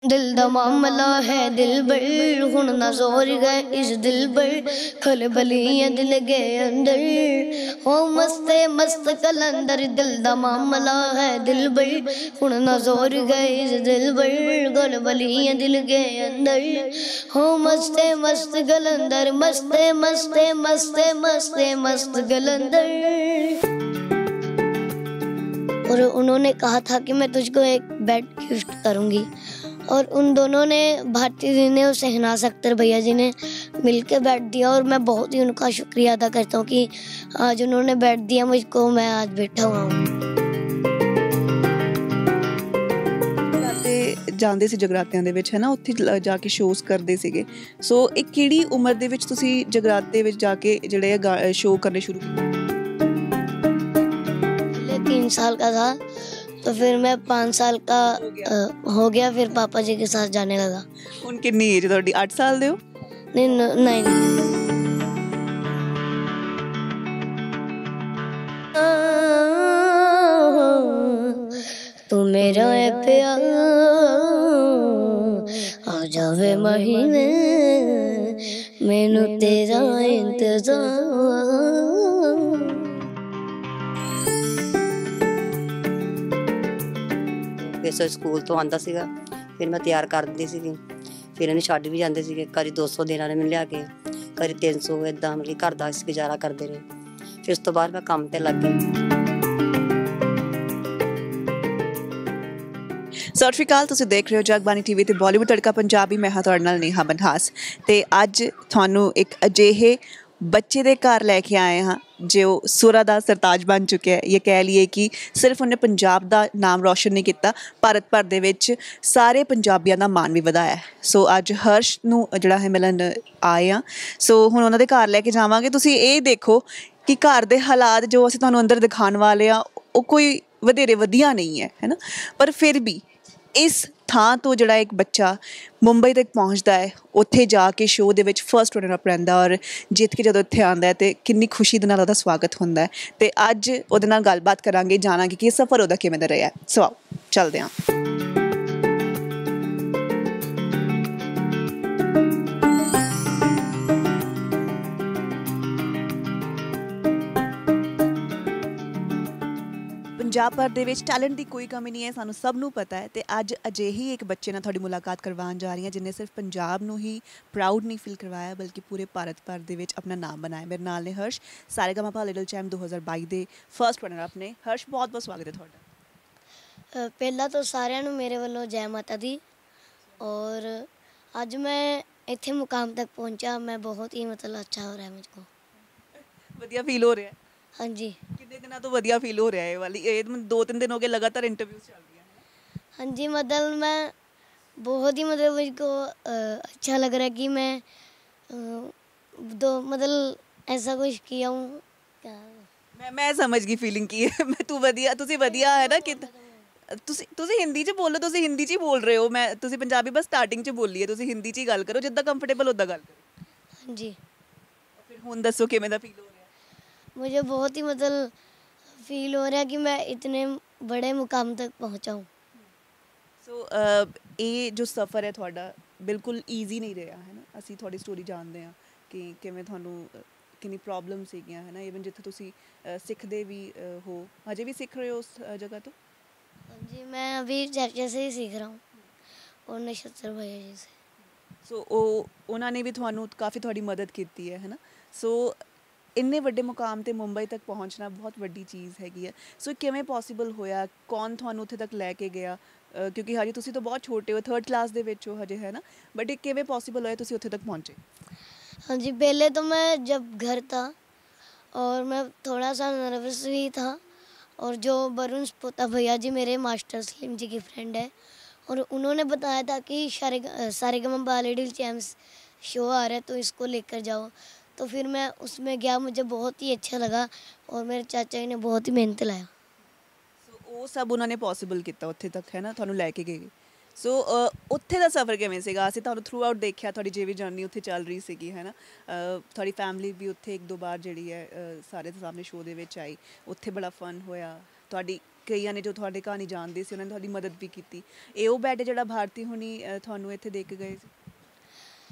दिल दा मामला है दिल बर हुण ना जोर गए इस दिल बर खलबलियां दिल गए अंदर हो मस्ते मस्त कलंदर दिल दा मामला है दिल बर हुण ना जोर गए इस दिल बर खलबलियां दिल गए अंदर हो मस्ते मस्त कलंदर मस्ते मस्ते मस्ते मस्ते मस्त कलंदर। और उन्होंने कहा था कि मैं तुझको एक बेड गिफ्ट करूंगी और उन दोनों ने, भारती जी ने और शहनाज अख्तर भैया जी ने मिलकर बेड दिया और मैं बहुत ही उनका शुक्रिया अदा करता हूँ कि आज उन्होंने बेड दिया मुझको, मैं आज बैठा हुआ हूँ। ਜਾਂਦੇ ਸੀ ਜਗਰਾਤਿਆਂ ਦੇ ਵਿੱਚ ਹੈ ਨਾ, ਉੱਥੇ ਜਾ ਕੇ ਸ਼ੋਜ਼ ਕਰਦੇ ਸੀਗੇ। ਸੋ ਇਹ ਕਿਹੜੀ ਉਮਰ ਦੇ ਵਿੱਚ ਤੁਸੀਂ ਜਗਰਾਤੇ ਵਿੱਚ ਜਾ ਕੇ ਜਿਹੜੇ ਸ਼ੋਅ ਕਰਨੇ ਸ਼ੁਰੂ ਕੀਤੇ? 3 साल का था तो फिर मैं 5 साल का हो गया, फिर पापा जी के साथ जाने लगा। ਹੁਣ ਕਿੰਨੀ ਏਜ ਤੁਹਾਡੀ? 8 ਸਾਲ ਦੇ ਹੋ? नहीं तू मेरा है प्यार आ जावे महीने मैनू तेरा इंतजार। फिर स्कूल तो आंदा सीगा, फिर मैं तैयार कर दिंदी सीगी, फिर इन्हें छड्ड भी जाते सीगे, कभी 200 देना ने मैंने लिया के, कभी 300, इदा मतलब घर का गुजारा करते रहे। फिर उस तो बाद मैं काम ते लग गई। ਸਤਿ ਸ਼੍ਰੀ ਅਕਾਲ, ਤੁਸੀਂ ਦੇਖ ਰਹੇ ਹੋ ਜਗਬਾਣੀ ਟੀਵੀ ਤੇ ਬਾਲੀਵੁੱਡ ਤੜਕਾ ਪੰਜਾਬੀ। ਮੈਂ ਹਾਂ ਤੁਹਾਡੇ ਨਾਲ ਨੇਹਾ ਮਨਹਾਸ ਤੇ ਅੱਜ ਤੁਹਾਨੂੰ ਇੱਕ ਅਜਿਹੇ ਬੱਚੇ ਦੇ ਘਰ ਲੈ ਕੇ ਆਏ ਹਾਂ ਜੋ ਸੁਰਾਂ ਦਾ ਸਰਤਾਜ ਬਣ ਚੁੱਕਿਆ ਹੈ। ਇਹ ਕਹਿ ਲਈਏ ਕਿ ਸਿਰਫ ਉਹਨੇ ਪੰਜਾਬ ਦਾ ਨਾਮ ਰੌਸ਼ਨ ਨਹੀਂ ਕੀਤਾ, ਭਾਰਤ ਭਰ ਦੇ ਵਿੱਚ ਸਾਰੇ ਪੰਜਾਬੀਆਂ ਦਾ ਮਾਣ ਵੀ ਵਧਾਇਆ। ਸੋ ਅੱਜ ਹਰਸ਼ ਨੂੰ ਜਿਹੜਾ ਹੈ ਮਿਲਣ ਆਏ ਹਾਂ। ਸੋ ਹੁਣ ਉਹਨਾਂ ਦੇ ਘਰ ਲੈ ਕੇ ਜਾਵਾਂਗੇ। ਤੁਸੀਂ ਇਹ ਦੇਖੋ ਕਿ ਘਰ ਦੇ ਹਾਲਾਤ ਜੋ ਅਸੀਂ ਤੁਹਾਨੂੰ ਅੰਦਰ ਦਿਖਾਉਣ ਵਾਲੇ ਹਾਂ ਉਹ ਕੋਈ ਵਧੇਰੇ ਵਧੀਆ ਨਹੀਂ ਹੈ ਨਾ, ਪਰ ਫਿਰ ਵੀ ਇਸ ਥਾਂ ਤੋਂ ਜਿਹੜਾ ਇੱਕ ਬੱਚਾ ਮੁੰਬਈ ਤੱਕ ਪਹੁੰਚਦਾ ਹੈ, ਉੱਥੇ ਜਾ ਕੇ ਸ਼ੋਅ ਦੇ ਵਿੱਚ ਫਸਟ ਰਨਰ ਅਪ ਰਹਿੰਦਾ ਔਰ ਜਿੱਤ ਕੇ ਜਦੋਂ ਇੱਥੇ ਆਉਂਦਾ ਅਤੇ ਕਿੰਨੀ ਖੁਸ਼ੀ ਦੇ ਨਾਲ ਉਹਦਾ ਸਵਾਗਤ ਹੁੰਦਾ ਹੈ। ਅਤੇ ਅੱਜ ਉਹਦੇ ਨਾਲ ਗੱਲਬਾਤ ਕਰਾਂਗੇ, ਜਾਣਾਂਗੇ ਕਿ ਇਹ ਸਫ਼ਰ ਉਹਦਾ ਕਿਵੇਂ ਦਾ ਰਿਹਾ। ਸੋ ਆਓ ਚੱਲਦੇ ਹਾਂ। ਪੰਜਾਬ ਭਰ ਦੇ ਵਿੱਚ ਟੈਲੈਂਟ ਦੀ ਕੋਈ ਕਮੀ ਨਹੀਂ ਹੈ, ਸਾਨੂੰ ਸਭ ਨੂੰ ਪਤਾ ਹੈ। ਅਤੇ ਅੱਜ ਅਜਿਹੀ ਇੱਕ ਬੱਚੇ ਨਾਲ ਤੁਹਾਡੀ ਮੁਲਾਕਾਤ ਕਰਵਾਉਣ ਜਾ ਰਹੀ ਹਾਂ ਜਿਹਨੇ ਸਿਰਫ ਪੰਜਾਬ ਨੂੰ ਹੀ ਪ੍ਰਾਊਡ ਨਹੀਂ ਫੀਲ ਕਰਵਾਇਆ ਬਲਕਿ ਪੂਰੇ ਭਾਰਤ ਭਰ ਦੇ ਵਿੱਚ ਆਪਣਾ ਨਾਮ ਬਣਾਇਆ। ਮੇਰੇ ਨਾਲ ਨੇ ਹਰਸ਼, ਸਾਰੇਗਾਮਾਪਾ ਲਿਟਲ ਚੈਂਪ 2022 ਦੇ ਫਸਟ ਰਨਰ ਅਪ ਨੇ। ਹਰਸ਼, ਬਹੁਤ ਬਹੁਤ ਸਵਾਗਤ ਹੈ ਤੁਹਾਡਾ। ਪਹਿਲਾਂ ਤਾਂ ਸਾਰਿਆਂ ਨੂੰ ਮੇਰੇ ਵੱਲੋਂ ਜੈ ਮਾਤਾ ਦੀ। ਔਰ ਅੱਜ ਮੈਂ ਇੱਥੇ ਮੁਕਾਮ ਤੱਕ ਪਹੁੰਚਾ, ਮੈਂ ਬਹੁਤ ਹੀ ਮਤਲਬ ਅੱਛਾ ਹੋ ਰਿਹਾ ਮੁਝਕੋ। ਵਧੀਆ ਫੀਲ ਹੋ ਰਿਹਾ? ਹਾਂਜੀ। ਕਿੰਨੇ ਦਿਨਾਂ ਤੋਂ ਵਧੀਆ ਫੀਲ ਹੋ ਰਿਹਾ ਇਹ ਵਾਲੀ? ਇਹ 2-3 ਦਿਨ ਹੋ ਗਏ ਲਗਾਤਾਰ ਇੰਟਰਵਿਊਜ਼ ਚੱਲ रही हैं। हाँ जी, मतलब मैं बहुत ही मतलब मुझको अच्छा लग रहा है कि मैं मतलब ऐसा कुछ किया हूँ। मैं समझ गई फीलिंग की है। मैं तू वधिया, तुसी वधिया है ना कि तुसी हिंदी च बोलो, तुसी हिंदी च ही बोल रहे हो। मैं तुसी पंजाबी बस स्टार्टिंग च बोली है, तुसी हिंदी च ही गल करो, जिद्दां कंफर्टेबल उद्दां गल करो। हाँ जी। फिर हुण दसो किवें दा फील हो रहा है? मुझे बहुत ही मतलब फील हो रहा है कि मैं इतने बड़े मुकाम तक पहुँचा हूँ। ਸੋ ਇਹ ਜੋ ਸਫ਼ਰ ਹੈ ਤੁਹਾਡਾ ਬਿਲਕੁਲ ਈਜ਼ੀ ਨਹੀਂ ਰਿਹਾ ਹੈ ਨਾ। ਅਸੀਂ ਤੁਹਾਡੀ ਸਟੋਰੀ ਜਾਣਦੇ ਹਾਂ ਕਿ ਕਿਵੇਂ ਤੁਹਾਨੂੰ ਕਿੰਨੀ ਪ੍ਰੋਬਲਮ ਸੀਗੀਆਂ ਹੈ ਨਾ। ਈਵਨ ਜਿੱਥੇ ਤੁਸੀਂ ਸਿੱਖਦੇ ਵੀ ਹੋ, ਹਜੇ ਵੀ ਸਿੱਖ ਰਹੇ ਹੋ ਉਸ ਜਗ੍ਹਾ ਤੋਂ? जी, मैं अभी चर्चा से ही सीख रहा हूँ और नक्षत्र भैया जी से। ਸੋ ਉਹਨਾਂ ਨੇ ਵੀ ਤੁਹਾਨੂੰ ਕਾਫੀ ਤੁਹਾਡੀ ਮਦਦ ਕੀਤੀ ਹੈ ਨਾ। ਸੋ ਇੰਨੇ ਵੱਡੇ ਮੁਕਾਮ 'ਤੇ ਮੁੰਬਈ ਤੱਕ ਪਹੁੰਚਣਾ ਬਹੁਤ ਵੱਡੀ ਚੀਜ਼ ਹੈਗੀ ਹੈ। ਸੋ ਕਿਵੇਂ ਪੋਸੀਬਲ ਹੋਇਆ? ਕੌਣ ਤੁਹਾਨੂੰ ਉੱਥੇ ਤੱਕ ਲੈ ਕੇ ਗਿਆ? क्योंकि हजे तुसी तो बहुत छोटे हो, 3rd क्लास ਦੇ ਵਿੱਚ ਹੋ हजे है ना, बट ਇਹ ਕਿਵੇਂ पॉसिबल ਹੋਇਆ ਤੁਸੀਂ ਉੱਥੇ ਤੱਕ ਪਹੁੰਚੇ? हाँ जी, पहले तो मैं जब घर था और मैं थोड़ा सा नर्वस भी था। और जो वरुण स्पोता भैया जी मेरे मास्टर सलीम जी की फ्रेंड है और उन्होंने बताया था कि सारेगामापा लिटिल चैम्प्स शो आ रहा है तो इसको लेकर जाओ। तो फिर मैं उसमें गया, मुझे बहुत ही अच्छा लगा और मेरे चाचा जी ने बहुत ही मेहनत लाया। ਉਹ ਸਭ ਉਹਨਾਂ ਨੇ ਪੋਸੀਬਲ ਕੀਤਾ ਉੱਥੇ ਤੱਕ ਹੈ ਨਾ, ਤੁਹਾਨੂੰ ਲੈ ਕੇ ਗਏ। ਸੋ ਉੱਥੇ ਦਾ ਸਫ਼ਰ ਕਿਵੇਂ ਸੀਗਾ? ਅਸੀਂ ਤੁਹਾਨੂੰ ਥਰੂ ਆਊਟ ਦੇਖਿਆ, ਤੁਹਾਡੀ ਜਿਹੜੀ ਜਰਨੀ ਉੱਥੇ ਚੱਲ ਰਹੀ ਸੀਗੀ ਹੈ ਨਾ। ਤੁਹਾਡੀ ਫੈਮਿਲੀ ਵੀ ਉੱਥੇ 1-2 ਵਾਰ ਜਿਹੜੀ ਹੈ ਸਾਰੇ ਦੇ ਸਾਹਮਣੇ ਸ਼ੋਅ ਦੇ ਵਿੱਚ ਆਈ, ਉੱਥੇ ਬੜਾ ਫਨ ਹੋਇਆ। ਤੁਹਾਡੀ ਕਈਆਂ ਨੇ ਜੋ ਤੁਹਾਡੇ ਕਹਾਣੀ ਜਾਣਦੇ ਸੀ ਉਹਨਾਂ ਨੇ ਤੁਹਾਡੀ ਮਦਦ ਵੀ ਕੀਤੀ। ਇਹ ਉਹ ਬੈਡ ਜਿਹੜਾ ਭਾਰਤੀ ਹੁਣੀ ਤੁਹਾਨੂੰ ਇੱਥੇ ਦੇ ਕੇ ਗਏ ਸੀ?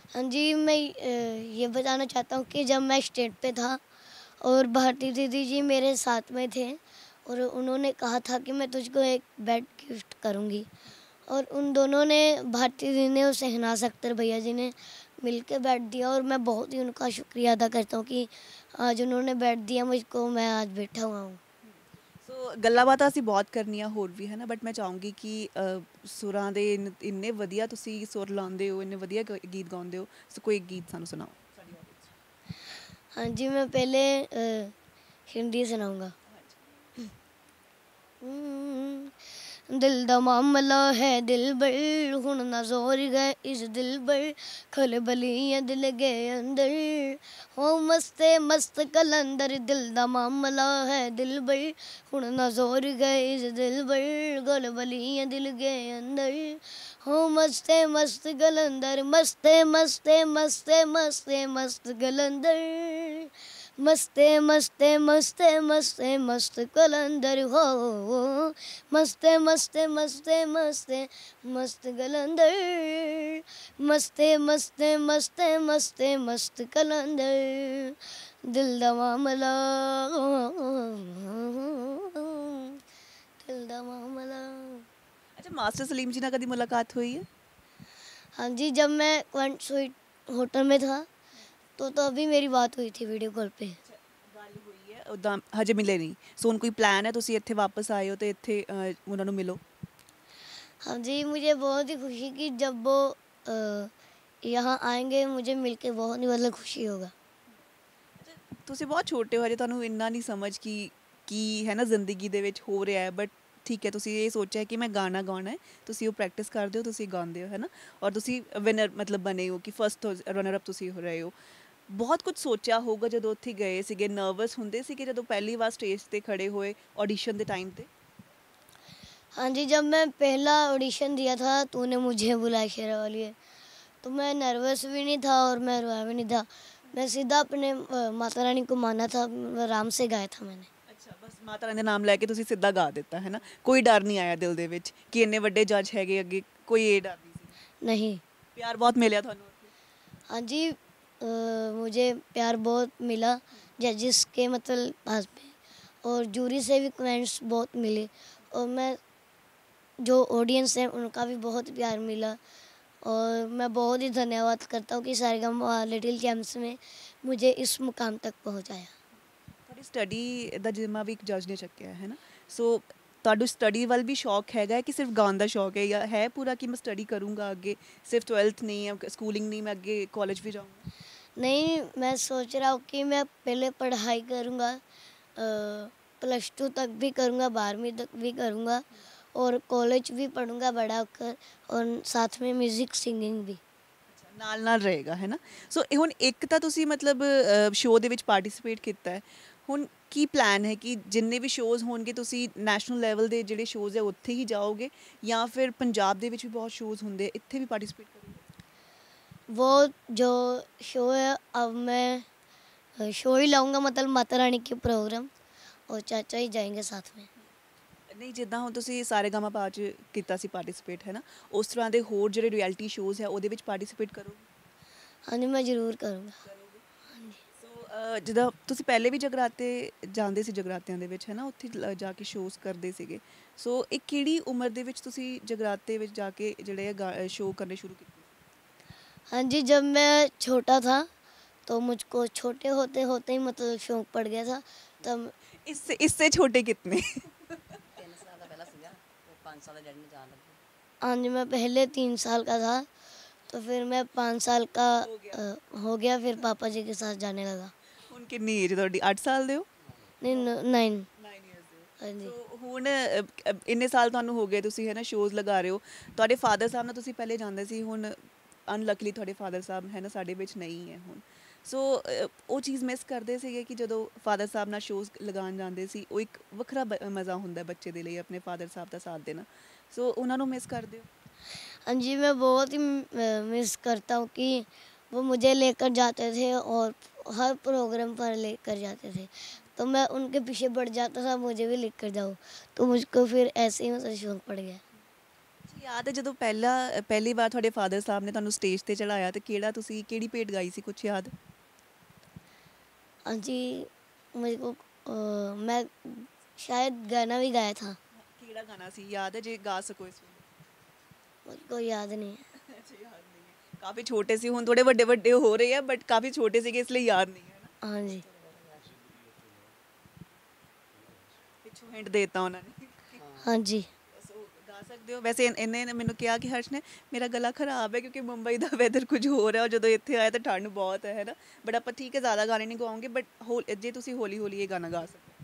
हाँ जी, मैं ये बताना चाहता हूँ कि जब मैं स्टेट पे था और भारती दीदी जी मेरे साथ में थे और उन्होंने कहा था कि मैं तुझको एक बेड गिफ्ट करूँगी, और उन दोनों ने, भारती दीदी ने और शहनाज अख्तर भैया जी ने मिल के बेड दिया, और मैं बहुत ही उनका शुक्रिया अदा करता हूँ कि आज उन्होंने बेड दिया मुझको, मैं आज बैठा हुआ हूँ। ਸੋ ਗੱਲਾਂ ਬਾਤਾਂ ਅਸੀਂ ਬਹੁਤ ਕਰਨੀਆਂ ਹੋਰ ਵੀ ਹੈ ਨਾ, ਬਟ ਮੈਂ ਚਾਹੂੰਗੀ ਕਿ ਸੁਰਾਂ ਦੇ ਇੰਨੇ ਵਧੀਆ ਤੁਸੀਂ ਸੁਰ ਲਾਉਂਦੇ ਹੋ, ਇੰਨੇ ਵਧੀਆ ਗੀਤ ਗਾਉਂਦੇ ਹੋ, ਸੋ ਕੋਈ ਗੀਤ ਸਾਨੂੰ ਸੁਣਾਓ ਸਾਡੀ audience। हाँ जी, मैं पहले हिंदी सुनाऊँगा। दिल दा मामला है दिल बर, हुण ना जोर गए इस दिल बर, खलबलियां दिल गए अंदर, हो मस्ते मस्त कलंदर। दिल दा मामला है दिल बर, हुण ना जोर गए इस दिल बर, खलबलियां दिल गए अंदर, हो मस्ते मस्त कलंदर। मस्ते मस्ते मस्ते मस्ते मस्त कलंदर, मस्ते मस्ते मस्ते मस्ते मस्त कलंदर हो, मस्ते मस्ते मस्ते मस्ते मस्त कलंदर, मस्ते मस्ते मस्ते मस्ते मस्त कलंदर। दिल दा मामला, दिल दा मामला। ਅੱਛਾ, ਮਾਸਟਰ ਸਲੀਮ ਜੀ ਨਾਲ ਕਦੀ ਮੁਲਾਕਾਤ ਹੋਈ ਹੈ? हाँ जी, जब मैं क्वांट स्वीट होटल में था तो अभी मेरी बात हुई थी वीडियो कॉल पे। ਗੱਲ ਹੋਈ ਹੈ ਉਦਾਂ, ਹਜੇ ਮਿਲੇ ਨਹੀਂ। ਸੋ ਹੁਣ ਕੋਈ ਪਲਾਨ ਹੈ ਤੁਸੀਂ ਇੱਥੇ ਵਾਪਸ ਆਏ ਹੋ ਤੇ ਇੱਥੇ ਉਹਨਾਂ ਨੂੰ ਮਿਲੋ? हाँ जी, मुझे बहुत ही खुशी कि जब वो यहाँ आएंगे मुझे मिलके बहुत ही मतलब खुशी होगा। ਤੁਸੀਂ ਬਹੁਤ ਛੋਟੇ ਹੋ ਹਜੇ, ਤੁਹਾਨੂੰ ਇੰਨਾ ਨਹੀਂ ਸਮਝ ਕੀ ਹੈ ਨਾ ਜ਼ਿੰਦਗੀ ਦੇ ਵਿੱਚ ਹੋ ਰਿਹਾ ਹੈ, ਬਟ ਠੀਕ ਹੈ ਤੁਸੀਂ ਇਹ ਸੋਚਿਆ ਕਿ ਮੈਂ ਗਾਣਾ ਗਾਉਣਾ ਹੈ, ਤੁਸੀਂ ਉਹ ਪ੍ਰੈਕਟਿਸ ਕਰਦੇ ਹੋ, ਤੁਸੀਂ ਗਾਉਂਦੇ ਹੋ ਹੈ ਨਾ, ਔਰ ਤੁਸੀਂ ਵਿਨਰ ਮਤਲਬ ਬਣੇ ਹੋ ਕਿ ਫਸਟ ਰਨਰ ਅਪ ਤੁਸੀਂ ਹੋ ਰਹੇ ਹੋ। ਬਹੁਤ ਕੁਝ ਸੋਚਿਆ ਹੋਊਗਾ ਜਦੋਂ ਉੱਥੇ ਗਏ ਸੀਗੇ, ਨਰਵਸ ਹੁੰਦੇ ਸੀਗੇ ਜਦੋਂ ਪਹਿਲੀ ਵਾਰ ਸਟੇਜ ਤੇ ਖੜੇ ਹੋਏ ऑडिशन ਦੇ टाइम पे? हाँ जी, जब मैं पहला ऑडिशन दिया था तूने मुझे बुलाया शेरावाली, तो मैं नर्वस भी नहीं था और मैं रोया भी नहीं था। मैं सीधा अपने माता रानी को माना था, आराम से गाया था मैंने। ਅੱਛਾ, ਬਸ ਮਾਤਾ ਰਾਣੀ ਦਾ ਨਾਮ ਲੈ ਕੇ ਤੁਸੀਂ ਸਿੱਧਾ ਗਾ ਦਿੱਤਾ ਹੈ ਨਾ, ਕੋਈ ਡਰ ਨਹੀਂ ਆਇਆ ਦਿਲ ਦੇ ਵਿੱਚ ਕਿ ਇੰਨੇ ਵੱਡੇ ਜੱਜ ਹੈਗੇ ਅੱਗੇ, ਕੋਈ ਇਹ ਡਰ ਨਹੀਂ ਸੀ? नहीं। ਪਿਆਰ ਬਹੁਤ ਮਿਲਿਆ ਤੁਹਾਨੂੰ ਉੱਥੇ? हाँ जी, मुझे प्यार बहुत मिला जजेस के मतलब पास पे, और जूरी से भी कमेंट्स बहुत मिले, और मैं जो ऑडियंस है उनका भी बहुत प्यार मिला, और मैं बहुत ही धन्यवाद करता हूँ कि सारेगामा लिटिल चैम्प्स में मुझे इस मुकाम तक पहुँचाया। ਤੁਹਾਡੀ ਸਟੱਡੀ ਦਾ ਜਿੰਮਾ ਵੀ ਇੱਕ ਜੱਜ ਨੇ ਚੱਕਿਆ ਹੈ ਨਾ, ਸੋ ਤੁਹਾਨੂੰ ਸਟੱਡੀ ਵੱਲ ਵੀ ਸ਼ੌਕ ਹੈਗਾ ਕਿ ਸਿਰਫ ਗਾਉਣ ਦਾ ਸ਼ੌਕ ਹੈ, ਜਾਂ ਹੈ ਪੂਰਾ ਕਿ ਮੈਂ ਸਟੱਡੀ ਕਰੂੰਗਾ ਅੱਗੇ, ਸਿਰਫ 12th ਨਹੀਂ ਹੈ ਸਕੂਲਿੰਗ ਨਹੀਂ, मैं ਅੱਗੇ कॉलेज भी जाऊँगा? नहीं, मैं सोच रहा हूँ कि मैं पहले पढ़ाई करूँगा, +2 तक भी करूँगा, 12वीं तक भी करूँगा, और कॉलेज भी पढ़ूँगा बड़ा होकर, और साथ में म्यूज़िक सिंगिंग भी। ਨਾਲ ਨਾਲ ਰਹੇਗਾ ਹੈ ਨਾ। ਸੋ ਹੁਣ ਇੱਕ ਤਾਂ ਤੁਸੀਂ ਮਤਲਬ ਸ਼ੋਅ ਦੇ ਵਿੱਚ ਪਾਰਟਿਸਿਪੇਟ ਕੀਤਾ ਹੈ, ਹੁਣ ਕੀ ਪਲਾਨ ਹੈ ਕਿ ਜਿੰਨੇ ਵੀ ਸ਼ੋਅਜ਼ ਹੋਣਗੇ ਤੁਸੀਂ ਨੈਸ਼ਨਲ ਲੈਵਲ ਦੇ ਜਿਹੜੇ ਸ਼ੋਅਜ਼ ਹੈ ਉੱਥੇ ਹੀ ਜਾਓਗੇ, ਜਾਂ ਫਿਰ ਪੰਜਾਬ ਦੇ ਵਿੱਚ ਵੀ ਬਹੁਤ ਸ਼ੋਅਜ਼ ਹੁੰਦੇ ਇੱਥੇ ਵੀ ਪਾਰਟਿਸਿਪੇਟ ਕਰੋਗੇ? वो जो शो है अब मैं शो ही लाऊंगा, मतलब माता रानी के प्रोग्राम, और चाचा ही जाएंगे साथ में। ਨਹੀਂ, ਜਿੱਦਾਂ ਹੁਣ ਤੁਸੀਂ ਸਾਰੇਗਾਮਾ 'ਚ ਕੀਤਾ ਸੀ ਪਾਰਟਿਸਿਪੇਟ ਹੈ ਨਾ, ਉਸ ਤਰ੍ਹਾਂ ਦੇ ਹੋਰ ਜਿਹੜੇ ਰਿਐਲਿਟੀ ਸ਼ੋਅਜ਼ ਹੈ ਉਹਦੇ ਵਿੱਚ ਪਾਰਟਿਸਿਪੇਟ ਕਰੋਗੇ? हाँ जी, मैं ज़रूर करूँगा। ਸੋ ਜਿੱਦਾਂ ਤੁਸੀਂ ਪਹਿਲੇ ਵੀ ਜਗਰਾਤੇ ਜਾਂਦੇ ਸੀ, ਜਗਰਾਤਿਆਂ ਦੇ ਵਿੱਚ ਹੈ ਨਾ, ਉੱਥੇ ਜਾ ਕੇ ਸ਼ੋਅਜ਼ ਕਰਦੇ ਸੀਗੇ, ਸੋ ਇਹ ਕਿਹੜੀ ਉਮਰ ਦੇ ਵਿੱਚ ਤੁਸੀਂ ਜਗਰਾਤੇ ਵਿੱਚ ਜਾ ਕੇ ਜਿਹੜੇ ਸ਼ੋਅ ਕਰਨੇ ਸ਼ੁਰੂ ਕੀਤੇ? हाँ जी, जब मैं छोटा था तो मुझको छोटे होते होते ही मतलब शौक पड़ गया था, तब। इससे छोटे कितने? 3 ਸਾਲ ਦਾ ਪਹਿਲਾਂ ਸੀਗਾ, ਉਹ 5 ਸਾਲ ਦਾ ਡੈਡੀ ਨੇ ਜਾਣ ਲੱਗੇ। हाँ जी, मैं पहले 3 साल का था, तो फिर मैं 5 साल का हो गया, फिर पापा जी के साथ जाने लगा। ਹੁਣ ਕਿੰਨੀ ਏਜ ਤੁਹਾਡੀ? 8 ਸਾਲ ਦੇ ਹੋ? नहीं, 9। 9 ਇਅਰਸ ਦੇ ਹੋ। हाँ जी। ਸੋ ਹੁਣ ਇੰਨੇ ਸਾਲ ਤੁਹਾਨੂੰ ਹੋ ਗਏ, ਤੁਸੀਂ ਹੈ ਨਾ ਸ਼ੋਅਜ਼ ਲਗਾ ਰਹੇ ਹੋ, ਤੁਹਾਡੇ ਫਾਦਰ ਸਾਹਿਬ ਨਾਲ ਤੁਸੀਂ ਪਹਿਲੇ ਜਾਂਦੇ ਸੀ, ਹੁਣ ਅਨਲਕਲੀ ਤੁਹਾਡੇ ਫਾਦਰ ਸਾਹਿਬ ਹੈ ਨਾ ਸਾਡੇ ਵਿੱਚ ਨਹੀਂ ਹੈ ਹੁਣ, ਸੋ ਉਹ ਚੀਜ਼ ਮਿਸ ਕਰਦੇ ਸੀਗੇ ਕਿ ਜਦੋਂ ਫਾਦਰ ਸਾਹਿਬ ਨਾਲ ਸ਼ੋਅਜ਼ ਲਗਾਉਣ ਜਾਂਦੇ ਸੀ, ਉਹ ਇੱਕ ਵੱਖਰਾ ਮਜ਼ਾ ਹੁੰਦਾ ਬੱਚੇ ਦੇ ਲਈ ਆਪਣੇ ਫਾਦਰ ਸਾਹਿਬ ਦਾ ਸਾਥ ਦੇਣਾ, ਸੋ ਉਹਨਾਂ ਨੂੰ ਮਿਸ ਕਰਦੇ ਹੋ? हाँ जी, मैं बहुत ही मिस करता हूँ कि वो मुझे लेकर जाते थे और हर प्रोग्राम पर लेकर जाते थे, तो मैं उनके पीछे बढ़ जाता था, मुझे भी लिख कर जाओ। तो मुझको फिर ऐसे ही मतलब शौक पड़ गया। ਅੱਛਾ, ਯਾਦ ਹੈ ਜਦੋਂ ਪਹਿਲੀ ਵਾਰ ਤੁਹਾਡੇ ਫਾਦਰ ਸਾਹਿਬ ਨੇ ਤੁਹਾਨੂੰ ਸਟੇਜ ਤੇ ਚੜਾਇਆ ਤੇ ਕਿਹੜੀ ਭੇਟ ਗਾਈ ਸੀ, ਕੁਝ ਯਾਦ? हाँ जी, मुझको मैं शायद गाना भी गाया था, ਕਿਹੜਾ ਗਾਣਾ ਸੀ, ਯਾਦ ਹੈ ਜੇ ਗਾ ਸਕੋ ਇਸ ਵੇਲੇ? मुझको याद नहीं है। ਅੱਛਾ, ਯਾਦ ਨਹੀਂ ਹੈ। ਕਾਫੀ ਛੋਟੇ ਸੀ, ਹੁਣ ਥੋੜੇ ਵੱਡੇ ਵੱਡੇ ਹੋ ਰਹੇ ਆ, ਬਟ ਕਾਫੀ ਛੋਟੇ ਸੀਗੇ ਇਸ ਲਈ ਯਾਦ ਨਹੀਂ ਹੈ ਨਾ। हाँ जी। ਪਿੱਛੋਂ ਹਿੰਟ ਦੇਤਾ ਉਹਨਾਂ ਨੇ। हाँ जी। ਸੋ ਗਾ ਸਕਦੇ ਹੋ। ਵੈਸੇ ਇਹਨੇ ਨੇ ਮੈਨੂੰ ਕਿਹਾ ਕਿ ਹਰਸ਼ ਨੇ ਮੇਰਾ ਗਲਾ ਖਰਾਬ ਹੈ ਕਿਉਂਕਿ ਮੁੰਬਈ ਦਾ ਵੈਦਰ ਕੁਝ ਹੋਰ ਹੈ, ਔਰ ਜਦੋਂ ਇੱਥੇ ਆਇਆ ਤਾਂ ਠੰਡ ਬਹੁਤ ਹੈ ਨਾ। ਬਟ ਆਪਾਂ ਠੀਕ ਹੈ, ਜ਼ਿਆਦਾ ਗਾਣੇ ਨਹੀਂ ਗਾਉਂਗੇ, ਬਟ ਜੇ ਤੁਸੀਂ ਹੌਲੀ ਹੌਲੀ ਇਹ ਗਾਣਾ ਗਾ ਸਕਦੇ ਹੋ।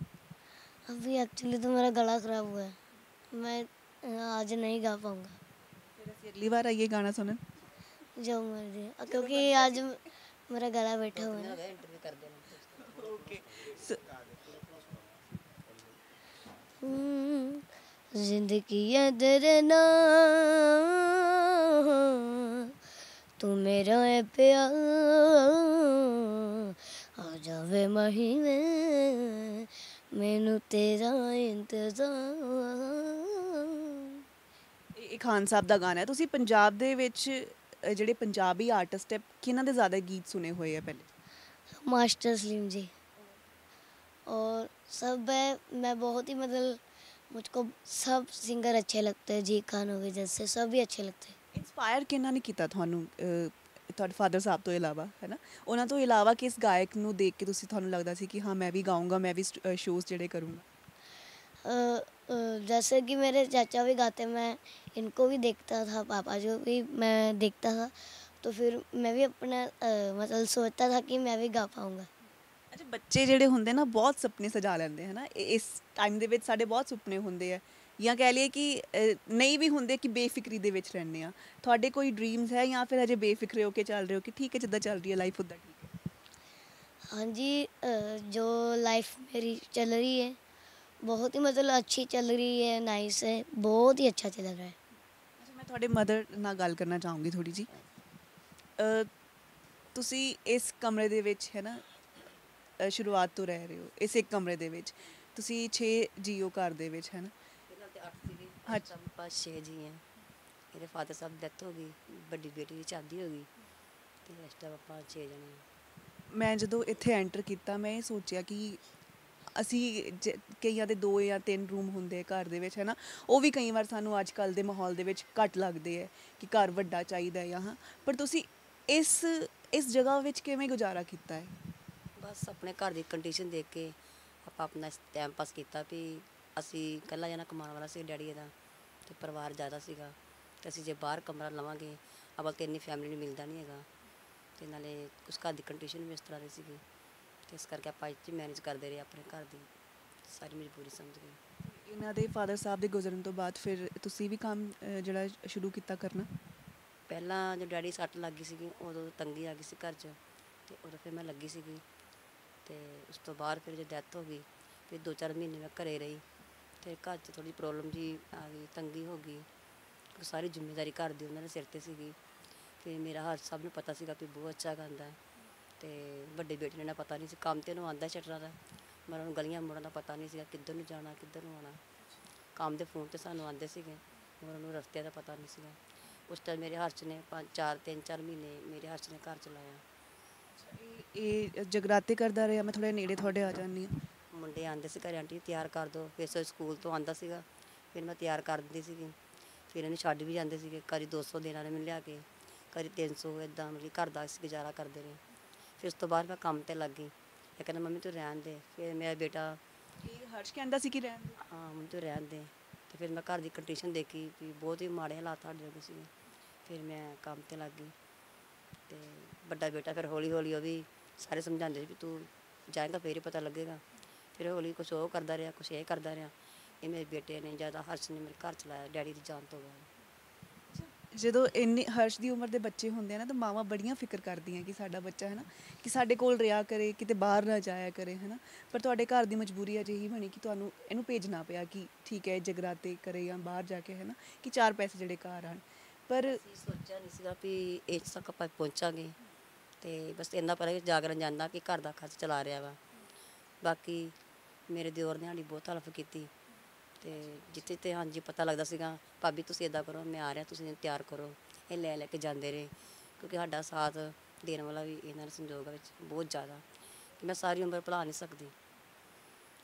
अभी एक्चुअली तो मेरा गला खराब हुआ है, मैं आज नहीं गा पाऊँगा। ਫਿਰ ਅਸੀਂ ਅਗਲੀ ਵਾਰ ਆਈਏ ਗਾਣਾ ਸੁਣਨ। जो मर्जी, क्योंकि आज मेरा गला बैठा हुआ है। ਇੰਟਰਵਿਊ ਕਰਦੇ ਨੇ। ਓਕੇ। जिंदगी है तेरे नाम, तू मेरा है प्यार, आ जावे महीने मैनू तेरा इंतजार। ਇਹ ਖਾਨ ਸਾਹਿਬ ਦਾ ਗਾਣਾ ਹੈ। ਤੁਸੀਂ ਪੰਜਾਬ ਦੇ ਵਿੱਚ ਜਿਹੜੇ ਪੰਜਾਬੀ ਆਰਟਿਸਟ ਹੈ, ਕਿਹਨਾਂ ਦੇ ਜ਼ਿਆਦਾ ਗੀਤ ਸੁਣੇ ਹੋਏ ਆ ਪਹਿਲੇ? मास्टर सलीम जी और सब है। मैं बहुत ही मतलब मुझको सब सिंगर अच्छे लगते हैं, जी खान हो गए जैसे, सभी अच्छे लगते हैं। ਇਨਸਪਾਇਰ ਕਿਹਨਾਂ ਨੇ ਕੀਤਾ ਤੁਹਾਨੂੰ, ਤੁਹਾਡੇ ਫਾਦਰ ਸਾਹਿਬ ਤੋਂ ਇਲਾਵਾ, ਹੈ ਨਾ? ਉਹਨਾਂ ਤੋਂ ਇਲਾਵਾ ਕਿਸ ਗਾਇਕ ਨੂੰ ਦੇਖ ਕੇ ਤੁਹਾਨੂੰ ਲੱਗਦਾ ਸੀ ਕਿ ਹਾਂ ਮੈਂ ਵੀ ਗਾਊਂਗਾ, ਮੈਂ ਵੀ ਸ਼ੋਜ਼ ਜਿਹੜੇ ਕਰੂੰਗਾ? जैसे कि मेरे चाचा भी गाते, मैं इनको भी देखता था, पापा जो भी मैं देखता था, तो फिर मैं भी अपना मतलब सोचता था कि मैं भी गा पाऊँगा। ਅੱਛਾ, ਬੱਚੇ ਜਿਹੜੇ ਹੁੰਦੇ ਨਾ ਬਹੁਤ ਸੁਪਨੇ ਸਜਾ ਲੈਂਦੇ ਹੈ ਨਾ। ਇਸ ਟਾਈਮ ਦੇ ਵਿੱਚ ਸਾਡੇ ਬਹੁਤ ਸੁਪਨੇ ਹੁੰਦੇ ਆ, ਜਾਂ ਕਹਿ ਲਈਏ ਕਿ ਨਹੀਂ ਵੀ ਹੁੰਦੇ, ਕਿ ਬੇਫਿਕਰੀ ਦੇ ਵਿੱਚ ਰਹਿੰਦੇ ਆ। ਤੁਹਾਡੇ ਕੋਈ ਡ੍ਰੀਮਸ ਹੈ ਜਾਂ ਫਿਰ ਅਜੇ ਬੇਫਿਕਰੇ ਹੋ ਕੇ ਚੱਲ ਰਹੇ ਹੋ ਕਿ ਠੀਕ ਹੈ ਜਿੱਦਾਂ ਚੱਲ ਰਹੀ ਹੈ ਲਾਈਫ ਉੱਦਾਂ ਠੀਕ ਹੈ? हाँ जी, जो लाइफ मेरी चल रही है बहुत ही मतलब अच्छी चल रही है, नाइस है, बहुत ही अच्छा चल रहा है। ਅੱਛਾ, ਮੈਂ ਤੁਹਾਡੇ ਮਦਰ ਨਾਲ ਗੱਲ ਕਰਨਾ ਚਾਹੂੰਗੀ ਥੋੜੀ ਜੀ। ਤੁਸੀਂ ਇਸ ਕਮਰੇ ਦੇ ਵਿੱਚ ਹੈ ਨਾ ਸ਼ੁਰੂਆਤ ਤੋਂ ਰਹਿ ਰਹੇ ਹੋ, ਇਸ ਇੱਕ ਕਮਰੇ ਦੇ ਵਿੱਚ ਤੁਸੀਂ 6 ਜੀਓ ਘਰ ਦੇ ਵਿੱਚ, ਹੈ ਨਾ? ਪਹਿਲਾਂ ਤੇ 8 ਸੀਗੇ, ਅੱਛਾ। ਸਭ ਪਾਸ 6 ਜੀ ਹੈ। ਮੇਰੇ ਫਾਦਰ ਸਾਹਿਬ ਦੀ ਡੈਥ ਹੋ ਗਈ, ਵੱਡੀ ਬੇਟੀ ਦੀ ਸ਼ਾਦੀ ਹੋ ਗਈ, ਤੇ ਇਸ ਟਾਈਮ ਆਪਾਂ 6 ਜਣੇ ਹਾਂ। ਮੈਂ ਜਦੋਂ ਇੱਥੇ ਐਂਟਰ ਕੀਤਾ, ਮੈਂ ਇਹ ਸੋਚਿਆ ਕਿ ਅਸੀਂ ਕਈਆਂ ਦੇ 2 ਜਾਂ 3 ਰੂਮ ਹੁੰਦੇ ਆ ਘਰ ਦੇ ਵਿੱਚ, ਹੈ ਨਾ? ਉਹ ਵੀ ਕਈ ਵਾਰ ਸਾਨੂੰ ਅੱਜ ਕੱਲ੍ਹ ਦੇ ਮਾਹੌਲ ਦੇ ਵਿੱਚ ਘੱਟ ਲੱਗਦੇ ਹੈ ਕਿ ਘਰ ਵੱਡਾ ਚਾਹੀਦਾ ਹੈ ਹਾਂ। ਪਰ ਤੁਸੀਂ ਇਸ ਜਗ੍ਹਾ ਵਿੱਚ ਕਿਵੇਂ ਗੁਜ਼ਾਰਾ ਕੀਤਾ ਹੈ? ਬਸ ਆਪਣੇ ਘਰ ਦੀ ਕੰਡੀਸ਼ਨ ਦੇਖ ਕੇ ਆਪਾਂ ਆਪਣਾ ਟਾਈਮ ਪਾਸ ਕੀਤਾ ਵੀ ਅਸੀਂ ਇਕੱਲਾ ਜਣਾ ਕਮਾਉਣ ਵਾਲਾ ਸੀ ਡੈਡੀ ਇਹਦਾ, ਅਤੇ ਪਰਿਵਾਰ ਜ਼ਿਆਦਾ ਸੀਗਾ, ਅਤੇ ਅਸੀਂ ਜੇ ਬਾਹਰ ਕਮਰਾ ਲਵਾਂਗੇ ਅਵਲ ਤਾਂ ਇੰਨੀ ਫੈਮਿਲੀ ਨੂੰ ਮਿਲਦਾ ਨਹੀਂ ਹੈਗਾ, ਅਤੇ ਨਾਲੇ ਕੁਛ ਘਰ ਦੀ ਕੰਡੀਸ਼ਨ ਵੀ ਇਸ ਤਰ੍ਹਾਂ ਦੀ ਸੀਗੀ, ਅਤੇ ਇਸ ਕਰਕੇ ਆਪਾਂ ਇੱਥੇ ਮੈਨੇਜ ਕਰਦੇ ਰਹੇ, ਆਪਣੇ ਘਰ ਦੀ ਸਾਰੀ ਮਜਬੂਰੀ ਸਮਝ ਗਏ। ਇਹਨਾਂ ਦੇ ਫਾਦਰ ਸਾਹਿਬ ਦੇ ਗੁਜ਼ਰਨ ਤੋਂ ਬਾਅਦ ਫਿਰ ਤੁਸੀਂ ਵੀ ਕੰਮ ਜਿਹੜਾ ਸ਼ੁਰੂ ਕੀਤਾ ਕਰਨਾ? ਪਹਿਲਾਂ ਜੋ ਡੈਡੀ ਸੱਟ ਲੱਗ ਗਈ ਸੀਗੀ ਉਦੋਂ ਤੰਗੀ ਆ ਗਈ ਸੀ ਘਰ 'ਚ, ਅਤੇ ਉਦੋਂ ਫਿਰ ਮੈਂ ਲੱਗੀ ਸੀਗੀ, ਅਤੇ ਉਸ ਤੋਂ ਬਾਅਦ ਫਿਰ ਜੇ ਡੈਥ ਹੋ ਗਈ ਫਿਰ 2-4 ਮਹੀਨੇ ਮੈਂ ਘਰੇ ਰਹੀ, ਅਤੇ ਘਰ 'ਚ ਥੋੜ੍ਹੀ ਪ੍ਰੋਬਲਮ ਜੀ ਆ ਗਈ, ਤੰਗੀ ਹੋ ਗਈ, ਸਾਰੀ ਜ਼ਿੰਮੇਵਾਰੀ ਘਰ ਦੀ ਉਹਨਾਂ ਦੇ ਸਿਰ 'ਤੇ ਸੀਗੀ। ਫਿਰ ਮੇਰਾ ਹਰ ਸਭ ਨੂੰ ਪਤਾ ਸੀਗਾ ਕਿ ਬਹੁਤ ਅੱਛਾ ਗਾਉਂਦਾ ਹੈ, ਅਤੇ ਵੱਡੇ ਬੇਟੇ ਨੂੰ ਨਾ ਪਤਾ ਨਹੀਂ ਸੀ, ਕੰਮ ਤੇ ਉਹਨੂੰ ਆਉਂਦਾ ਛੱਟਣਾ ਦਾ, ਪਰ ਉਹਨੂੰ ਗਲੀਆਂ ਮੋੜਾਂ ਦਾ ਪਤਾ ਨਹੀਂ ਸੀਗਾ, ਕਿੱਧਰ ਨੂੰ ਜਾਣਾ ਕਿੱਧਰ ਨੂੰ ਆਉਣਾ। ਕੰਮ ਦੇ ਫੋਨ 'ਤੇ ਸਾਨੂੰ ਆਉਂਦੇ ਸੀਗੇ, ਪਰ ਉਹਨੂੰ ਰਸਤਿਆਂ ਦਾ ਪਤਾ ਨਹੀਂ ਸੀਗਾ। ਉਸ ਟਾਈਮ ਮੇਰੇ ਹਰਸ਼ ਨੇ 3-4 ਮਹੀਨੇ ਮੇਰੇ ਹਰਸ਼ ਨੇ ਘਰ ਚਲਾਇਆ। ਇਹ ਜਗਰਾਤੇ ਕਰਦਾ ਰਿਹਾ? ਮੈਂ ਥੋੜ੍ਹਾ ਨੇੜੇ ਤੁਹਾਡੇ ਆ ਜਾਂਦੀ ਹਾਂ। ਮੁੰਡੇ ਆਉਂਦੇ ਸੀ ਘਰੇ, ਆਂਟੀ ਤਿਆਰ ਕਰ ਦਿਓ, ਫਿਰ ਸਕੂਲ ਤੋਂ ਆਉਂਦਾ ਸੀਗਾ, ਫਿਰ ਮੈਂ ਤਿਆਰ ਕਰ ਦਿੰਦੀ ਸੀਗੀ, ਫਿਰ ਇਹਨੂੰ ਛੱਡ ਵੀ ਜਾਂਦੇ ਸੀਗੇ, ਕਦੀ 200 ਦੇਣਾ ਨੇ ਮੈਨੂੰ ਲਿਆ ਕੇ, ਕਦੀ 300, ਇੱਦਾਂ ਮਤਲਬ ਘਰ ਦਾ ਅਸੀਂ ਗੁਜ਼ਾਰਾ ਕਰਦੇ ਰਹੇ। ਫਿਰ ਉਸ ਤੋਂ ਬਾਅਦ ਮੈਂ ਕੰਮ 'ਤੇ ਲੱਗ ਗਈ, ਇਹ ਕਹਿੰਦਾ ਮੰਮੀ ਤੂੰ ਰਹਿਣ ਦੇ, ਫਿਰ ਮੇਰਾ ਬੇਟਾ ਇਹ ਹਰਸ਼ ਕਹਿੰਦਾ ਸੀ ਕਿ ਰਹਿਣ ਦੇ? ਹਾਂ ਮੰਮੀ ਤੂੰ ਰਹਿਣ ਦੇ, ਅਤੇ ਫਿਰ ਮੈਂ ਘਰ ਦੀ ਕੰਡੀਸ਼ਨ ਦੇਖੀ ਵੀ ਬਹੁਤ ਹੀ ਮਾੜੇ ਹਾਲਾਤ ਸਾਡੇ ਹੋ ਸੀਗੇ, ਫਿਰ ਮੈਂ ਕੰਮ 'ਤੇ ਲੱਗ ਗਈ। ਅਤੇ ਵੱਡਾ ਬੇਟਾ ਫਿਰ ਹੌਲੀ ਹੌਲੀ ਉਹ ਵੀ ਸਾਰੇ ਸਮਝਾਉਂਦੇ ਸੀ ਵੀ ਤੂੰ ਜਾਏਗਾ ਫਿਰ ਹੀ ਪਤਾ ਲੱਗੇਗਾ, ਫਿਰ ਹੌਲੀ ਕੁਛ ਉਹ ਕਰਦਾ ਰਿਹਾ, ਕੁਛ ਇਹ ਕਰਦਾ ਰਿਹਾ। ਇਹ ਮੇਰੇ ਬੇਟੇ ਨੇ ਜ਼ਿਆਦਾ ਹਰਸ਼ ਨੇ ਮੇਰੇ ਘਰ ਚਲਾਇਆ ਡੈਡੀ ਦੀ ਜਾਣ ਤੋਂ ਬਾਅਦ। ਜਦੋਂ ਇੰਨੇ ਹਰਸ਼ ਦੀ ਉਮਰ ਦੇ ਬੱਚੇ ਹੁੰਦੇ ਆ ਨਾ, ਤਾਂ ਮਾਵਾਂ ਬੜੀਆਂ ਫਿਕਰ ਕਰਦੀਆਂ ਕਿ ਸਾਡਾ ਬੱਚਾ ਹੈ ਨਾ ਕਿ ਸਾਡੇ ਕੋਲ ਰਿਹਾ ਕਰੇ, ਕਿਤੇ ਬਾਹਰ ਨਾ ਜਾਇਆ ਕਰੇ, ਹੈ ਨਾ? ਪਰ ਤੁਹਾਡੇ ਘਰ ਦੀ ਮਜਬੂਰੀ ਅਜਿਹੀ ਬਣੀ ਕਿ ਤੁਹਾਨੂੰ ਇਹਨੂੰ ਭੇਜਣਾ ਪਿਆ ਕਿ ਠੀਕ ਹੈ ਜਗਰਾਤੇ ਕਰੇ ਜਾਂ ਬਾਹਰ ਜਾ ਕੇ, ਹੈ ਨਾ, ਕਿ 4 ਪੈਸੇ ਜਿਹੜੇ ਘਰ ਆਉਣ। ਪਰ ਅਸੀਂ ਸੋਚਿਆ ਨਹੀਂ ਸੀਗਾ ਵੀ ਇਹ ਤੱਕ ਆਪਾਂ ਪਹੁੰਚਾਂਗੇ, ਅਤੇ ਬਸ ਇੰਨਾ ਪਤਾ ਕਿ ਜਾਗਰਨ ਜਾਂਦਾ ਕਿ ਘਰ ਦਾ ਖਰਚ ਚਲਾ ਰਿਹਾ ਵਾ, ਬਾਕੀ ਮੇਰੇ ਦਿਓਰ ਨੇ ਸਾਡੀ ਬਹੁਤ ਹੈਲਪ ਕੀਤੀ। ਤੇ ਜਿੱਥੇ ਤੇ ਹਾਂਜੀ ਪਤਾ ਲੱਗਦਾ ਸੀਗਾ ਭਾਬੀ ਤੁਸੀਂ ਇੱਦਾਂ ਕਰੋ, ਮੈਂ ਆ ਰਿਹਾ, ਤੁਸੀਂ ਤਿਆਰ ਕਰੋ, ਇਹ ਲੈ ਕੇ ਜਾਂਦੇ ਰਹੇ। ਕਿਉਂਕਿ ਸਾਡਾ ਸਾਥ ਦੇਣ ਵਾਲਾ ਵੀ ਇਹਨਾਂ ਦੇ ਸੰਯੋਗ ਵਿੱਚ ਬਹੁਤ ਜ਼ਿਆਦਾ ਕਿ ਮੈਂ ਸਾਰੀ ਉਮਰ ਭੁਲਾ ਨਹੀਂ ਸਕਦੀ।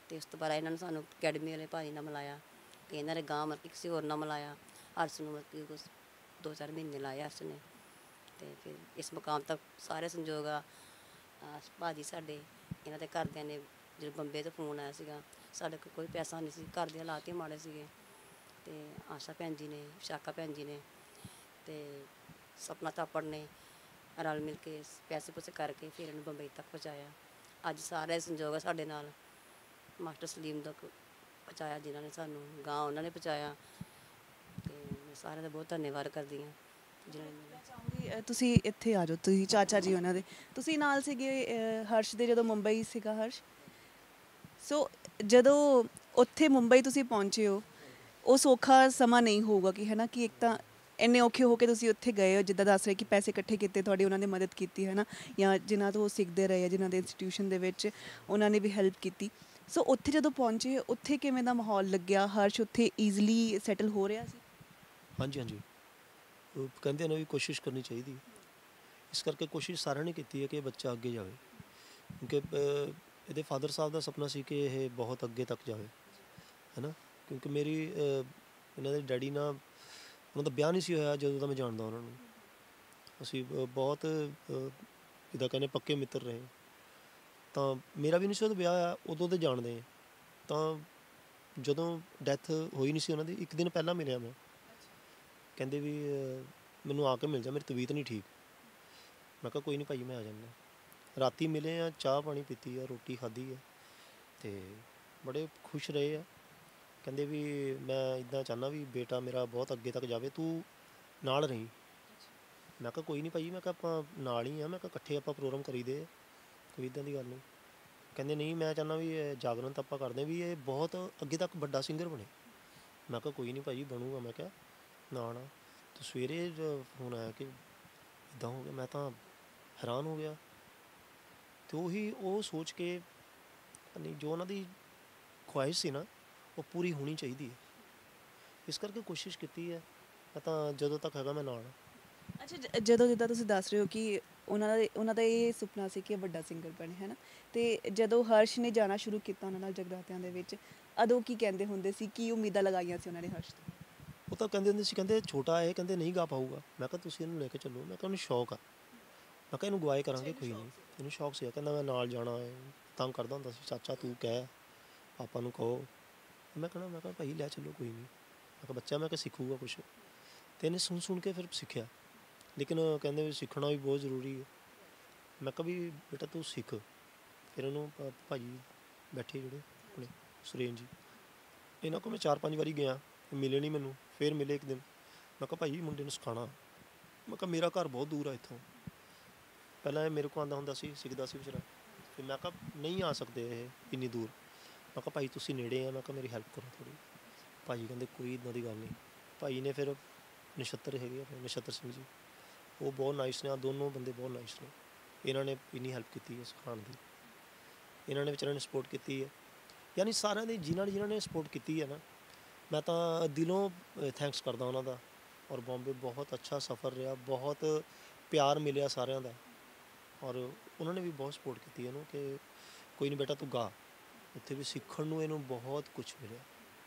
ਤੇ ਉਸ ਤੋਂ ਬਾਅਦ ਇਹਨਾਂ ਨੇ ਸਾਨੂੰ ਅਕੈਡਮੀ ਵਾਲੇ ਭਾਜੀ ਨਾਲ ਮਿਲਾਇਆ ਤੇ ਇਹਨਾਂ ਨੇ ਗਾਂ ਮਤਲਬ ਕਿ ਕਿਸੇ ਹੋਰ ਨਾਲ ਮਿਲਾਇਆ। ਹਰਸ਼ ਨੂੰ ਮਤਲਬ ਕਿ ਕੁਛ 2-4 ਮਹੀਨੇ ਲਾਏ ਹਰਸ਼ ਨੇ। ਤੇ ਫਿਰ ਇਸ ਮੁਕਾਮ ਤੱਕ ਸਾਰੇ ਸੰਯੋਗ ਆ ਭਾਜੀ ਸਾਡੇ, ਇਹਨਾਂ ਦੇ ਘਰਦਿਆਂ ਨੇ ਜਦੋਂ ਬੰਬੇ ਤੋਂ ਫੋਨ ਆਇਆ ਸੀਗਾ, ਸਾਡੇ ਕੋਲ ਕੋਈ ਪੈਸਾ ਨਹੀਂ ਸੀ, ਘਰ ਦੇ ਹਾਲਾਤ ਹੀ ਮਾੜੇ ਸੀਗੇ। ਤੇ ਆਸ਼ਾ ਭੈਣ ਜੀ ਨੇ, ਵਿਸ਼ਾਖਾ ਭੈਣ ਜੀ ਨੇ ਤੇ ਸਪਨਾ ਥਾਪੜ ਨੇ ਰਲ ਮਿਲ ਕੇ ਪੈਸੇ ਪੂਸੇ ਕਰਕੇ ਫਿਰ ਇਹਨੂੰ ਬੰਬਈ ਤੱਕ ਪਹੁੰਚਾਇਆ। ਅੱਜ ਸਾਰੇ ਸੰਯੋਗ ਆ ਸਾਡੇ ਨਾਲ। ਮਾਸਟਰ ਸਲੀਮ ਤੱਕ ਪਹੁੰਚਾਇਆ ਜਿਨ੍ਹਾਂ ਨੇ ਸਾਨੂੰ, ਗਾਂ ਉਹਨਾਂ ਨੇ ਪਹੁੰਚਾਇਆ। ਤੇ ਮੈਂ ਸਾਰਿਆਂ ਦਾ ਬਹੁਤ ਧੰਨਵਾਦ ਕਰਦੀ ਹਾਂ ਜਿਨ੍ਹਾਂ ਨੇ। ਚਾਹੂੰਗੀ ਤੁਸੀਂ ਇੱਥੇ ਆ ਜਾਓ, ਤੁਸੀਂ ਚਾਚਾ ਜੀ ਉਹਨਾਂ ਦੇ, ਤੁਸੀਂ ਨਾਲ ਸੀਗੇ ਹਰਸ਼ ਦੇ ਜਦੋਂ ਮੁੰਬਈ ਸੀਗਾ ਹਰਸ਼। ਸੋ ਜਦੋਂ ਉੱਥੇ ਮੁੰਬਈ ਤੁਸੀਂ ਪਹੁੰਚੇ ਹੋ, ਉਹ ਸੌਖਾ ਸਮਾਂ ਨਹੀਂ ਹੋਊਗਾ ਕਿ ਹੈ ਨਾ, ਕਿ ਇੱਕ ਤਾਂ ਇੰਨੇ ਔਖੇ ਹੋ ਕੇ ਤੁਸੀਂ ਉੱਥੇ ਗਏ ਹੋ, ਜਿੱਦਾਂ ਦੱਸ ਰਹੇ ਕਿ ਪੈਸੇ ਇਕੱਠੇ ਕੀਤੇ, ਤੁਹਾਡੀ ਉਹਨਾਂ ਨੇ ਮਦਦ ਕੀਤੀ ਹੈ ਨਾ, ਜਾਂ ਜਿਨ੍ਹਾਂ ਤੋਂ ਉਹ ਸਿੱਖਦੇ ਰਹੇ ਆ, ਜਿਨ੍ਹਾਂ ਦੇ ਇੰਸਟੀਟਿਊਸ਼ਨ ਦੇ ਵਿੱਚ ਉਹਨਾਂ ਨੇ ਵੀ ਹੈਲਪ ਕੀਤੀ। ਸੋ ਉੱਥੇ ਜਦੋਂ ਪਹੁੰਚੇ, ਉੱਥੇ ਕਿਵੇਂ ਦਾ ਮਾਹੌਲ ਲੱਗਿਆ? ਹਰਸ਼ ਉੱਥੇ ਈਜ਼ਲੀ ਸੈਟਲ ਹੋ ਰਿਹਾ ਸੀ? ਹਾਂਜੀ ਹਾਂਜੀ, ਉਹ ਕਹਿੰਦੇ ਨੇ ਵੀ ਕੋਸ਼ਿਸ਼ ਕਰਨੀ ਚਾਹੀਦੀ, ਇਸ ਕਰਕੇ ਕੋਸ਼ਿਸ਼ ਸਾਰਿਆਂ ਨੇ ਕੀਤੀ ਹੈ ਕਿ ਬੱਚਾ ਅੱਗੇ ਜਾਵੇ। ਕਿਉਂਕਿ ਇਹਦੇ ਫਾਦਰ ਸਾਹਿਬ ਦਾ ਸੁਪਨਾ ਸੀ ਕਿ ਇਹ ਬਹੁਤ ਅੱਗੇ ਤੱਕ ਜਾਵੇ, ਹੈ ਨਾ। ਕਿਉਂਕਿ ਮੇਰੀ ਇਹਨਾਂ ਦੇ ਡੈਡੀ ਨਾਲ, ਉਹਨਾਂ ਦਾ ਵਿਆਹ ਨਹੀਂ ਸੀ ਹੋਇਆ ਜਦੋਂ ਦਾ ਮੈਂ ਜਾਣਦਾ ਉਹਨਾਂ ਨੂੰ। ਅਸੀਂ ਬਹੁਤ ਜਿੱਦਾਂ ਕਹਿੰਦੇ ਪੱਕੇ ਮਿੱਤਰ ਰਹੇ। ਤਾਂ ਮੇਰਾ ਵੀ ਨਹੀਂ ਸੀ ਉਦੋਂ ਵਿਆਹ ਹੋਇਆ, ਉਦੋਂ ਦੇ ਜਾਣਦੇ ਹਾਂ। ਤਾਂ ਜਦੋਂ ਡੈਥ ਹੋਈ ਨਹੀਂ ਸੀ ਉਹਨਾਂ ਦੀ, ਇੱਕ ਦਿਨ ਪਹਿਲਾਂ ਮਿਲਿਆ ਮੈਂ। ਕਹਿੰਦੇ ਵੀ ਮੈਨੂੰ ਆ ਕੇ ਮਿਲ ਜਾ, ਮੇਰੀ ਤਬੀਅਤ ਨਹੀਂ ਠੀਕ। ਮੈਂ ਕਿਹਾ ਕੋਈ ਨਹੀਂ ਭਾਈ, ਮੈਂ ਆ ਜਾਂਦਾ। ਰਾਤੀ ਮਿਲੇ ਆ, ਚਾਹ ਪਾਣੀ ਪੀਤੀ ਆ, ਰੋਟੀ ਖਾਧੀ ਆ, ਅਤੇ ਬੜੇ ਖੁਸ਼ ਰਹੇ ਆ। ਕਹਿੰਦੇ ਵੀ ਮੈਂ ਇੱਦਾਂ ਚਾਹੁੰਦਾ ਵੀ ਬੇਟਾ ਮੇਰਾ ਬਹੁਤ ਅੱਗੇ ਤੱਕ ਜਾਵੇ, ਤੂੰ ਨਾਲ ਰਹੀਂ। ਮੈਂ ਕਿਹਾ ਕੋਈ ਨਹੀਂ ਭਾਈ, ਮੈਂ ਕਿਹਾ ਆਪਾਂ ਨਾਲ ਹੀ ਆ, ਮੈਂ ਕਿਹਾ ਇਕੱਠੇ ਆਪਾਂ ਪ੍ਰੋਗਰਾਮ ਕਰੀਦੇ, ਕੋਈ ਇੱਦਾਂ ਦੀ ਗੱਲ ਨਹੀਂ। ਕਹਿੰਦੇ ਨਹੀਂ, ਮੈਂ ਚਾਹੁੰਦਾ ਵੀ ਇਹ ਜਾਗਰਣ ਤਾਂ ਆਪਾਂ ਕਰਦੇ ਵੀ ਇਹ ਬਹੁਤ ਅੱਗੇ ਤੱਕ ਵੱਡਾ ਸਿੰਗਰ ਬਣੇ। ਮੈਂ ਕਿਹਾ ਕੋਈ ਨਹੀਂ ਭਾਈ ਬਣੂਗਾ। ਮੈਂ ਕਿਹਾ ਨਾ ਨਾ। ਤਾਂ ਸਵੇਰੇ ਫੋਨ ਆਇਆ ਕਿ ਇੱਦਾਂ ਹੋ ਗਿਆ, ਮੈਂ ਤਾਂ ਹੈਰਾਨ ਹੋ ਗਿਆ। ਅਤੇ ਉਹੀ ਉਹ ਸੋਚ ਕੇ ਨਹੀਂ, ਜੋ ਉਹਨਾਂ ਦੀ ਖੁਆਇਸ਼ ਸੀ ਨਾ, ਉਹ ਪੂਰੀ ਹੋਣੀ ਚਾਹੀਦੀ ਹੈ। ਇਸ ਕਰਕੇ ਕੋਸ਼ਿਸ਼ ਕੀਤੀ ਹੈ। ਮੈਂ ਤਾਂ ਜਦੋਂ ਤੱਕ ਹੈਗਾ ਮੈਂ ਨਾਲ। ਅੱਛਾ, ਜਦੋਂ ਜਿੱਦਾਂ ਤੁਸੀਂ ਦੱਸ ਰਹੇ ਹੋ ਕਿ ਉਹਨਾਂ ਦਾ ਇਹ ਸੁਪਨਾ ਸੀ ਕਿ ਵੱਡਾ ਸਿੰਗਰ ਬਣੇ, ਹੈ ਨਾ। ਅਤੇ ਜਦੋਂ ਹਰਸ਼ ਨੇ ਜਾਣਾ ਸ਼ੁਰੂ ਕੀਤਾ ਉਹਨਾਂ ਨਾਲ ਜਗਰਾਤਿਆਂ ਦੇ ਵਿੱਚ, ਉਦੋਂ ਕੀ ਕਹਿੰਦੇ ਹੁੰਦੇ ਸੀ, ਕੀ ਉਮੀਦਾਂ ਲਗਾਈਆਂ ਸੀ ਉਹਨਾਂ ਨੇ ਹਰਸ਼ ਤੋਂ? ਉਹ ਤਾਂ ਕਹਿੰਦੇ ਹੁੰਦੇ ਸੀ, ਕਹਿੰਦੇ ਛੋਟਾ ਹੈ, ਕਹਿੰਦੇ ਨਹੀਂ ਗਾ ਪਾਊਗਾ। ਮੈਂ ਕਿਹਾ ਤੁਸੀਂ ਇਹਨੂੰ ਲੈ ਕੇ ਚੱਲੋ। ਮੈਂ ਕਿਹਾ ਉਹਨੂੰ ਸ਼ੌਕ ਆ। ਮੈਂ ਕਿਹਾ ਇਹਨੂੰ ਗਵਾਏ ਕਰਾਂਗੇ, ਕੋਈ ਨਹੀਂ। ਇਹਨੂੰ ਸ਼ੌਕ ਸੀਗਾ, ਕਹਿੰਦਾ ਮੈਂ ਨਾਲ ਜਾਣਾ ਹੈ। ਤੰਗ ਕਰਦਾ ਹੁੰਦਾ ਸੀ, ਚਾਚਾ ਤੂੰ ਕਹਿ, ਪਾਪਾ ਨੂੰ ਕਹੋ। ਮੈਂ ਕਹਿਣਾ, ਮੈਂ ਕਿਹਾ ਭਾਈ ਲੈ ਚੱਲੋ, ਕੋਈ ਨਹੀਂ। ਮੈਂ ਕਿਹਾ ਬੱਚਾ, ਮੈਂ ਕਿਹਾ ਸਿੱਖੂਗਾ ਕੁਛ। ਅਤੇ ਇਹਨੇ ਸੁਣ ਕੇ ਫਿਰ ਸਿੱਖਿਆ। ਲੇਕਿਨ ਕਹਿੰਦੇ ਵੀ ਸਿੱਖਣਾ ਵੀ ਬਹੁਤ ਜ਼ਰੂਰੀ ਹੈ। ਮੈਂ ਕਿਹਾ ਵੀ ਬੇਟਾ ਤੂੰ ਸਿੱਖ। ਫਿਰ ਉਹਨੂੰ ਭਾਜੀ ਬੈਠੇ ਜਿਹੜੇ ਆਪਣੇ ਸੁਰੇਨ ਜੀ, ਇਹਨਾਂ ਕੋਲ ਮੈਂ 4-5 ਵਾਰੀ ਗਿਆ, ਮਿਲੇ ਨਹੀਂ ਮੈਨੂੰ। ਫਿਰ ਮਿਲੇ ਇੱਕ ਦਿਨ। ਮੈਂ ਕਿਹਾ ਭਾਈ ਮੁੰਡੇ ਨੂੰ ਸਿਖਾਉਣਾ। ਮੈਂ ਕਿਹਾ ਮੇਰਾ ਘਰ ਬਹੁਤ ਦੂਰ ਆ ਇੱਥੋਂ। ਪਹਿਲਾਂ ਇਹ ਮੇਰੇ ਕੋਲ ਆਉਂਦਾ ਹੁੰਦਾ ਸੀ, ਸਿੱਖਦਾ ਸੀ ਵਿਚਾਰਾ। ਫਿਰ ਮੈਂ ਕਿਹਾ ਨਹੀਂ ਆ ਸਕਦੇ ਇਹ ਇੰਨੀ ਦੂਰ। ਮੈਂ ਕਿਹਾ ਭਾਈ ਤੁਸੀਂ ਨੇੜੇ ਆ, ਮੈਂ ਕਿਹਾ ਮੇਰੀ ਹੈਲਪ ਕਰੋ ਥੋੜ੍ਹੀ। ਭਾਜੀ ਕਹਿੰਦੇ ਕੋਈ ਇੱਦਾਂ ਦੀ ਗੱਲ ਨਹੀਂ। ਭਾਈ ਨੇ ਫਿਰ ਨਛੱਤਰ ਹੈਗੇ ਆਪਣੇ ਨਛੱਤਰ ਸਿੰਘ ਜੀ, ਉਹ ਬਹੁਤ ਨਾਈਸ ਨੇ। ਆ ਦੋਨੋਂ ਬੰਦੇ ਬਹੁਤ ਨਾਈਸ ਨੇ। ਇਹਨਾਂ ਨੇ ਇੰਨੀ ਹੈਲਪ ਕੀਤੀ ਹੈ ਸਿਖਾਉਣ ਦੀ। ਇਹਨਾਂ ਨੇ ਵਿਚਾਰਿਆਂ ਨੇ ਸਪੋਰਟ ਕੀਤੀ ਹੈ। ਯਾਨੀ ਸਾਰਿਆਂ ਦੀ ਜਿਨ੍ਹਾਂ ਨੇ ਸਪੋਰਟ ਕੀਤੀ ਹੈ ਨਾ, ਮੈਂ ਤਾਂ ਦਿਲੋਂ ਥੈਂਕਸ ਕਰਦਾ ਉਹਨਾਂ ਦਾ। ਔਰ ਬੰਬੇ ਬਹੁਤ ਅੱਛਾ ਸਫ਼ਰ ਰਿਹਾ, ਬਹੁਤ ਪਿਆਰ ਮਿਲਿਆ ਸਾਰਿਆਂ ਦਾ। ਔਰ ਉਹਨਾਂ ਨੇ ਵੀ ਬਹੁਤ ਸਪੋਰਟ ਕੀਤੀ ਇਹਨੂੰ ਕਿ ਕੋਈ ਨਹੀਂ ਬੇਟਾ ਤੂੰ ਗਾ। ਉੱਥੇ ਵੀ ਸਿੱਖਣ ਨੂੰ ਇਹਨੂੰ ਬਹੁਤ ਕੁਛ ਮਿਲਿਆ।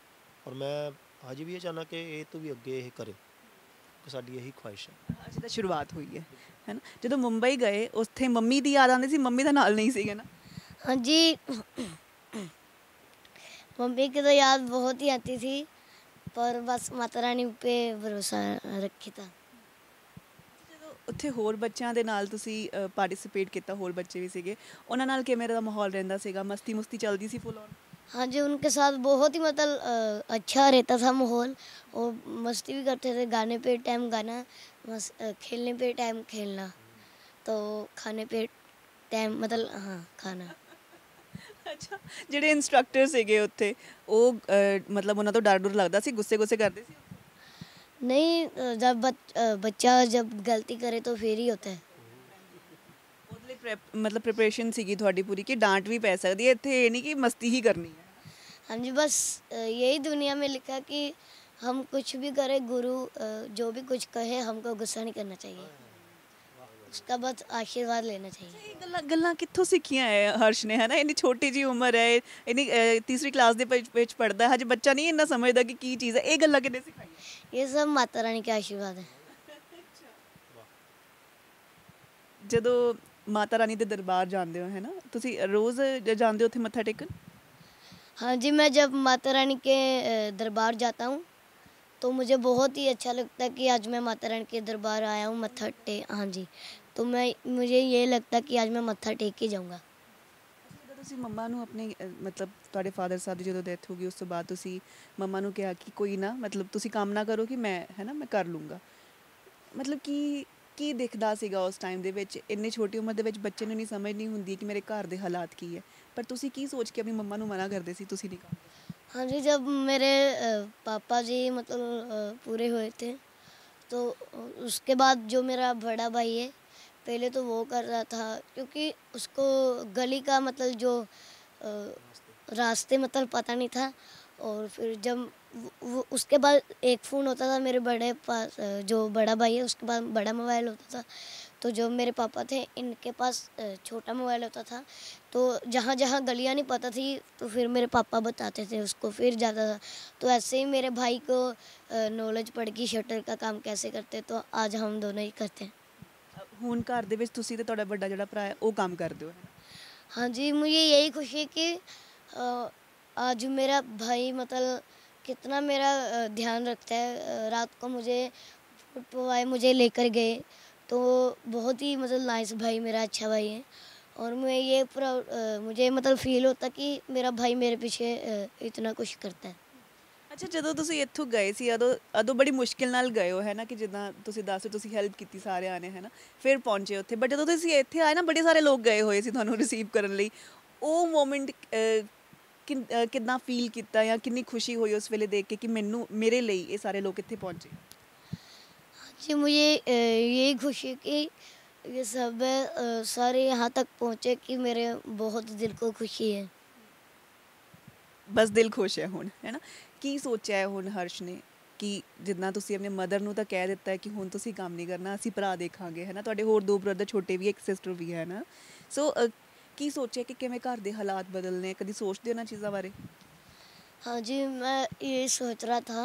ਔਰ ਮੈਂ ਹਜੇ ਵੀ ਇਹ ਚਾਹੁੰਦਾ ਕਿ ਇਹ ਤੋਂ ਵੀ ਅੱਗੇ ਇਹ ਕਰੇ, ਕਿ ਸਾਡੀ ਇਹੀ ਖੁਆਇਸ਼ ਹੈ। ਅਜੇ ਤਾਂ ਸ਼ੁਰੂਆਤ ਹੋਈ ਹੈ ਨਾ। ਜਦੋਂ ਮੁੰਬਈ ਗਏ, ਉੱਥੇ ਮੰਮੀ ਦੀ ਯਾਦ ਆਉਂਦੀ ਸੀ? ਮੰਮੀ ਦਾ ਨਾਲ ਨਹੀਂ ਸੀਗਾ ਨਾ? हाँ जी, मम्मी की तो याद बहुत ही आती थी, पर बस माता रानी पे भरोसा रखी था। ਜਦੋਂ ਉੱਥੇ ਹੋਰ ਬੱਚਿਆਂ ਦੇ ਨਾਲ ਤੁਸੀਂ ਪਾਰਟਿਸਿਪੇਟ ਕੀਤਾ, ਹੋਰ ਬੱਚੇ ਵੀ ਸੀਗੇ, ਉਹਨਾਂ ਨਾਲ ਕਿਵੇਂ ਦਾ ਮਾਹੌਲ ਰਹਿੰਦਾ ਸੀਗਾ? ਮਸਤੀ ਮੁਸਤੀ ਚੱਲਦੀ ਸੀ ਫੁੱਲ ਔਨ? हाँ जी, उनके साथ बहुत ही मतलब अच्छा रहता था माहौल। और मस्ती भी करते थे, गाने पे टाइम गाना, खेलने पे टाइम खेलना, तो खाने पे टाइम मतलब हाँ खाना। ਅੱਛਾ, ਜਿਹੜੇ ਇੰਸਟ੍ਰਕਟਰ ਸੀਗੇ ਉੱਥੇ, ਉਹ ਮਤਲਬ ਉਹਨਾਂ ਤੋਂ ਡਰ ਡਰ ਲੱਗਦਾ ਸੀ? ਗੁੱਸੇ ਕਰਦੇ ਸੀ? नहीं, जब बच्चा जब गलती करे तो फिर ही होता है। ਉਹਦੇ ਲਈ ਮਤਲਬ ਪ੍ਰਿਪਰੇਸ਼ਨ ਸੀਗੀ ਤੁਹਾਡੀ ਪੂਰੀ ਕਿ ਡਾਂਟ ਵੀ ਪੈ ਸਕਦੀ ਹੈ? ਇੱਥੇ ਇਹ ਨਹੀਂ ਕਿ ਮਸਤੀ ਹੀ ਕਰਨੀ ਹੈ। हाँ जी, बस यही दुनिया में लिखा कि हम कुछ भी करें, गुरु जो भी कुछ कहे हमको गुस्सा नहीं करना चाहिए, उसका बस आशीर्वाद लेना चाहिए। ਇਹ ਗੱਲਾਂ ਕਿੱਥੋਂ ਸਿੱਖੀਆਂ ਹੈ ਹਰਸ਼ ਨੇ, ਹੈ ਨਾ? ਇੰਨੀ ਛੋਟੀ ਜੀ ਉਮਰ ਹੈ, ਇੰਨੀ ਤੀਸਰੀ ਕਲਾਸ ਦੇ ਵਿੱਚ ਪੜ੍ਹਦਾ ਹੈ, ਹਜੇ ਬੱਚਾ ਨਹੀਂ ਇੰਨਾ ਸਮਝਦਾ ਕਿ ਕੀ ਚੀਜ਼ ਹੈ। ਇਹ ਗੱਲਾਂ ਕਿਹਨੇ ਸਿਖਾਈਆਂ? ये सब माता रानी के आशीर्वाद है। ਜਦੋਂ ਮਾਤਾ ਰਾਣੀ ਦੇ ਦਰਬਾਰ ਜਾਂਦੇ ਹੋ, ਹੈ ਨਾ, ਤੁਸੀਂ ਰੋਜ਼ ਜਾਂਦੇ ਹੋ ਉੱਥੇ ਮੱਥਾ ਟੇਕਣ? हाँ जी, मैं जब माता रानी के दरबार जाता हूँ तो मुझे बहुत ही अच्छा लगता है कि आज मैं माता रानी के दरबार आया हूँ मत्था टेक। हाँ जी, तो मुझे ये लगता है कि आज मैं मत्था टेक के जाऊँगा। ਜਦੋਂ ਤੁਸੀਂ ਮੰਮਾ ਨੂੰ ਆਪਣੇ ਮਤਲਬ ਤੁਹਾਡੇ ਫਾਦਰ ਸਾਹਿਬ ਦੀ ਜਦੋਂ ਡੈਥ ਹੋ ਗਈ ਉਸ ਤੋਂ ਬਾਅਦ ਤੁਸੀਂ ਮੰਮਾ ਨੂੰ ਕਿਹਾ ਕਿ ਕੋਈ ਨਾ, ਮਤਲਬ ਤੁਸੀਂ ਕੰਮ ਨਾ ਕਰੋ, ਕਿ ਮੈਂ, ਹੈ ਨਾ, ਮੈਂ ਕਰ ਲੂੰਗਾ, ਮਤਲਬ ਕੀ ਦਿਖਦਾ ਸੀਗਾ ਉਸ ਟਾਈਮ ਦੇ ਵਿੱਚ? ਇੰਨੀ ਛੋਟੀ ਉਮਰ ਦੇ ਵਿੱਚ ਬੱਚੇ ਨੂੰ ਨਹੀਂ ਸਮਝ ਨਹੀਂ ਹੁੰਦੀ ਕਿ ਮੇਰੇ ਘਰ ਦੇ ਹਾਲਾਤ ਕੀ ਹੈ, ਪਰ ਤੁਸੀਂ ਕੀ ਸੋਚ ਕੇ ਆਪਣੀ ਮੰਮਾ ਨੂੰ ਮਨਾ ਕਰਦੇ ਸੀ, ਤੁਸੀਂ ਨਹੀਂ ਕਰਦੇ? हाँ जी, जब मेरे पापा जी मतलब पूरे हुए थे तो उसके बाद जो मेरा बड़ा भाई है, पहले तो वो कर रहा था क्योंकि उसको गली का मतलब जो रास्ते मतलब पता नहीं था। और फिर जब वो उसके बाद एक फ़ोन होता था मेरे बड़े पास, जो बड़ा भाई है उसके पास बड़ा मोबाइल होता था, तो जो मेरे पापा थे इनके पास छोटा मोबाइल होता था। तो जहाँ जहाँ गलियाँ नहीं पता थी तो फिर मेरे पापा बताते थे उसको, फिर जाता था। तो ऐसे ही मेरे भाई को नॉलेज पड़ गई शटर का काम कैसे करते, तो आज हम दोनों ही करते हैं। ਹੁਣ ਘਰ ਦੇ ਵਿੱਚ ਤੁਸੀਂ ਤੇ ਤੁਹਾਡਾ ਵੱਡਾ ਜਿਹੜਾ ਭਰਾ ਹੈ ਉਹ ਕੰਮ ਕਰਦੇ ਹੋ, ਹੈ ਨਾ? हाँ जी, मुझे यही खुशी है कि आज मेरा भाई मतलब कितना मेरा ध्यान रखता है। रात को मुझे फूड पवाए मुझे लेकर गए, तो बहुत ही मतलब नाइस भाई, मेरा अच्छा भाई है। और मैं ये मुझे मतलब फील होता कि मेरा भाई मेरे पीछे इतना कुछ करता है। ਅੱਛਾ, ਜਦੋਂ ਤੁਸੀਂ ਇੱਥੋਂ ਗਏ ਸੀ ਉਦੋਂ ਬੜੀ ਮੁਸ਼ਕਿਲ ਨਾਲ ਗਏ ਹੋ, ਹੈ ਨਾ, ਕਿ ਜਿੱਦਾਂ ਤੁਸੀਂ ਦੱਸੋ ਤੁਸੀਂ ਹੈਲਪ ਕੀਤੀ ਸਾਰਿਆਂ ਨੇ, ਹੈ ਨਾ, ਫਿਰ ਪਹੁੰਚੇ ਉੱਥੇ। ਬਟ ਜਦੋਂ ਤੁਸੀਂ ਇੱਥੇ ਆਏ ਨਾ, ਬੜੇ ਸਾਰੇ ਲੋਕ ਗਏ ਹੋਏ ਸੀ ਤੁਹਾਨੂੰ ਰਿਸੀਵ ਕਰਨ ਲਈ। ਉਹ ਮੂਮੈਂਟ ਕਿੱਦਾਂ ਫੀਲ ਕੀਤਾ ਜਾਂ ਕਿੰਨੀ ਖੁਸ਼ੀ ਹੋਈ ਉਸ ਵੇਲੇ ਦੇਖ ਕੇ ਕਿ ਮੇਰੇ ਲਈ ਇਹ ਸਾਰੇ ਲੋਕ ਇੱਥੇ ਪਹੁੰਚੇ? जी, मुझे यही खुशी है कि ये सब सारे यहाँ तक पहुँचे कि मेरे बहुत दिल को खुशी है। ਬਸ ਦਿਲ ਖੁਸ਼ ਹੈ ਹੁਣ, ਹੈ ਨਾ? ਕੀ ਸੋਚਿਆ ਹੈ ਹੁਣ ਹਰਸ਼ ਨੇ ਕਿ ਜਿੱਦਾਂ ਤੁਸੀਂ ਆਪਣੇ ਮਦਰ ਨੂੰ ਤਾਂ ਕਹਿ ਦਿੱਤਾ ਹੈ ਕਿ ਹੁਣ ਤੁਸੀਂ ਕੰਮ ਨਹੀਂ ਕਰਨਾ, ਅਸੀਂ ਭਰਾ ਦੇਖਾਂਗੇ, ਹੈ ਨਾ? ਤੁਹਾਡੇ ਹੋਰ 2 ਬ੍ਰਦਰ ਛੋਟੇ ਵੀ, ਇੱਕ ਸਿਸਟਰ ਵੀ ਹੈ ਨਾ? ਸੋ ਕੀ ਸੋਚਿਆ ਕਿ ਕਿਵੇਂ ਘਰ ਦੇ ਹਾਲਾਤ ਬਦਲਨੇ? ਕਦੀ ਸੋਚਦੇ ਹੋ ਨਾ ਚੀਜ਼ਾਂ ਬਾਰੇ? हाँ जी, मैं ये सोच रहा था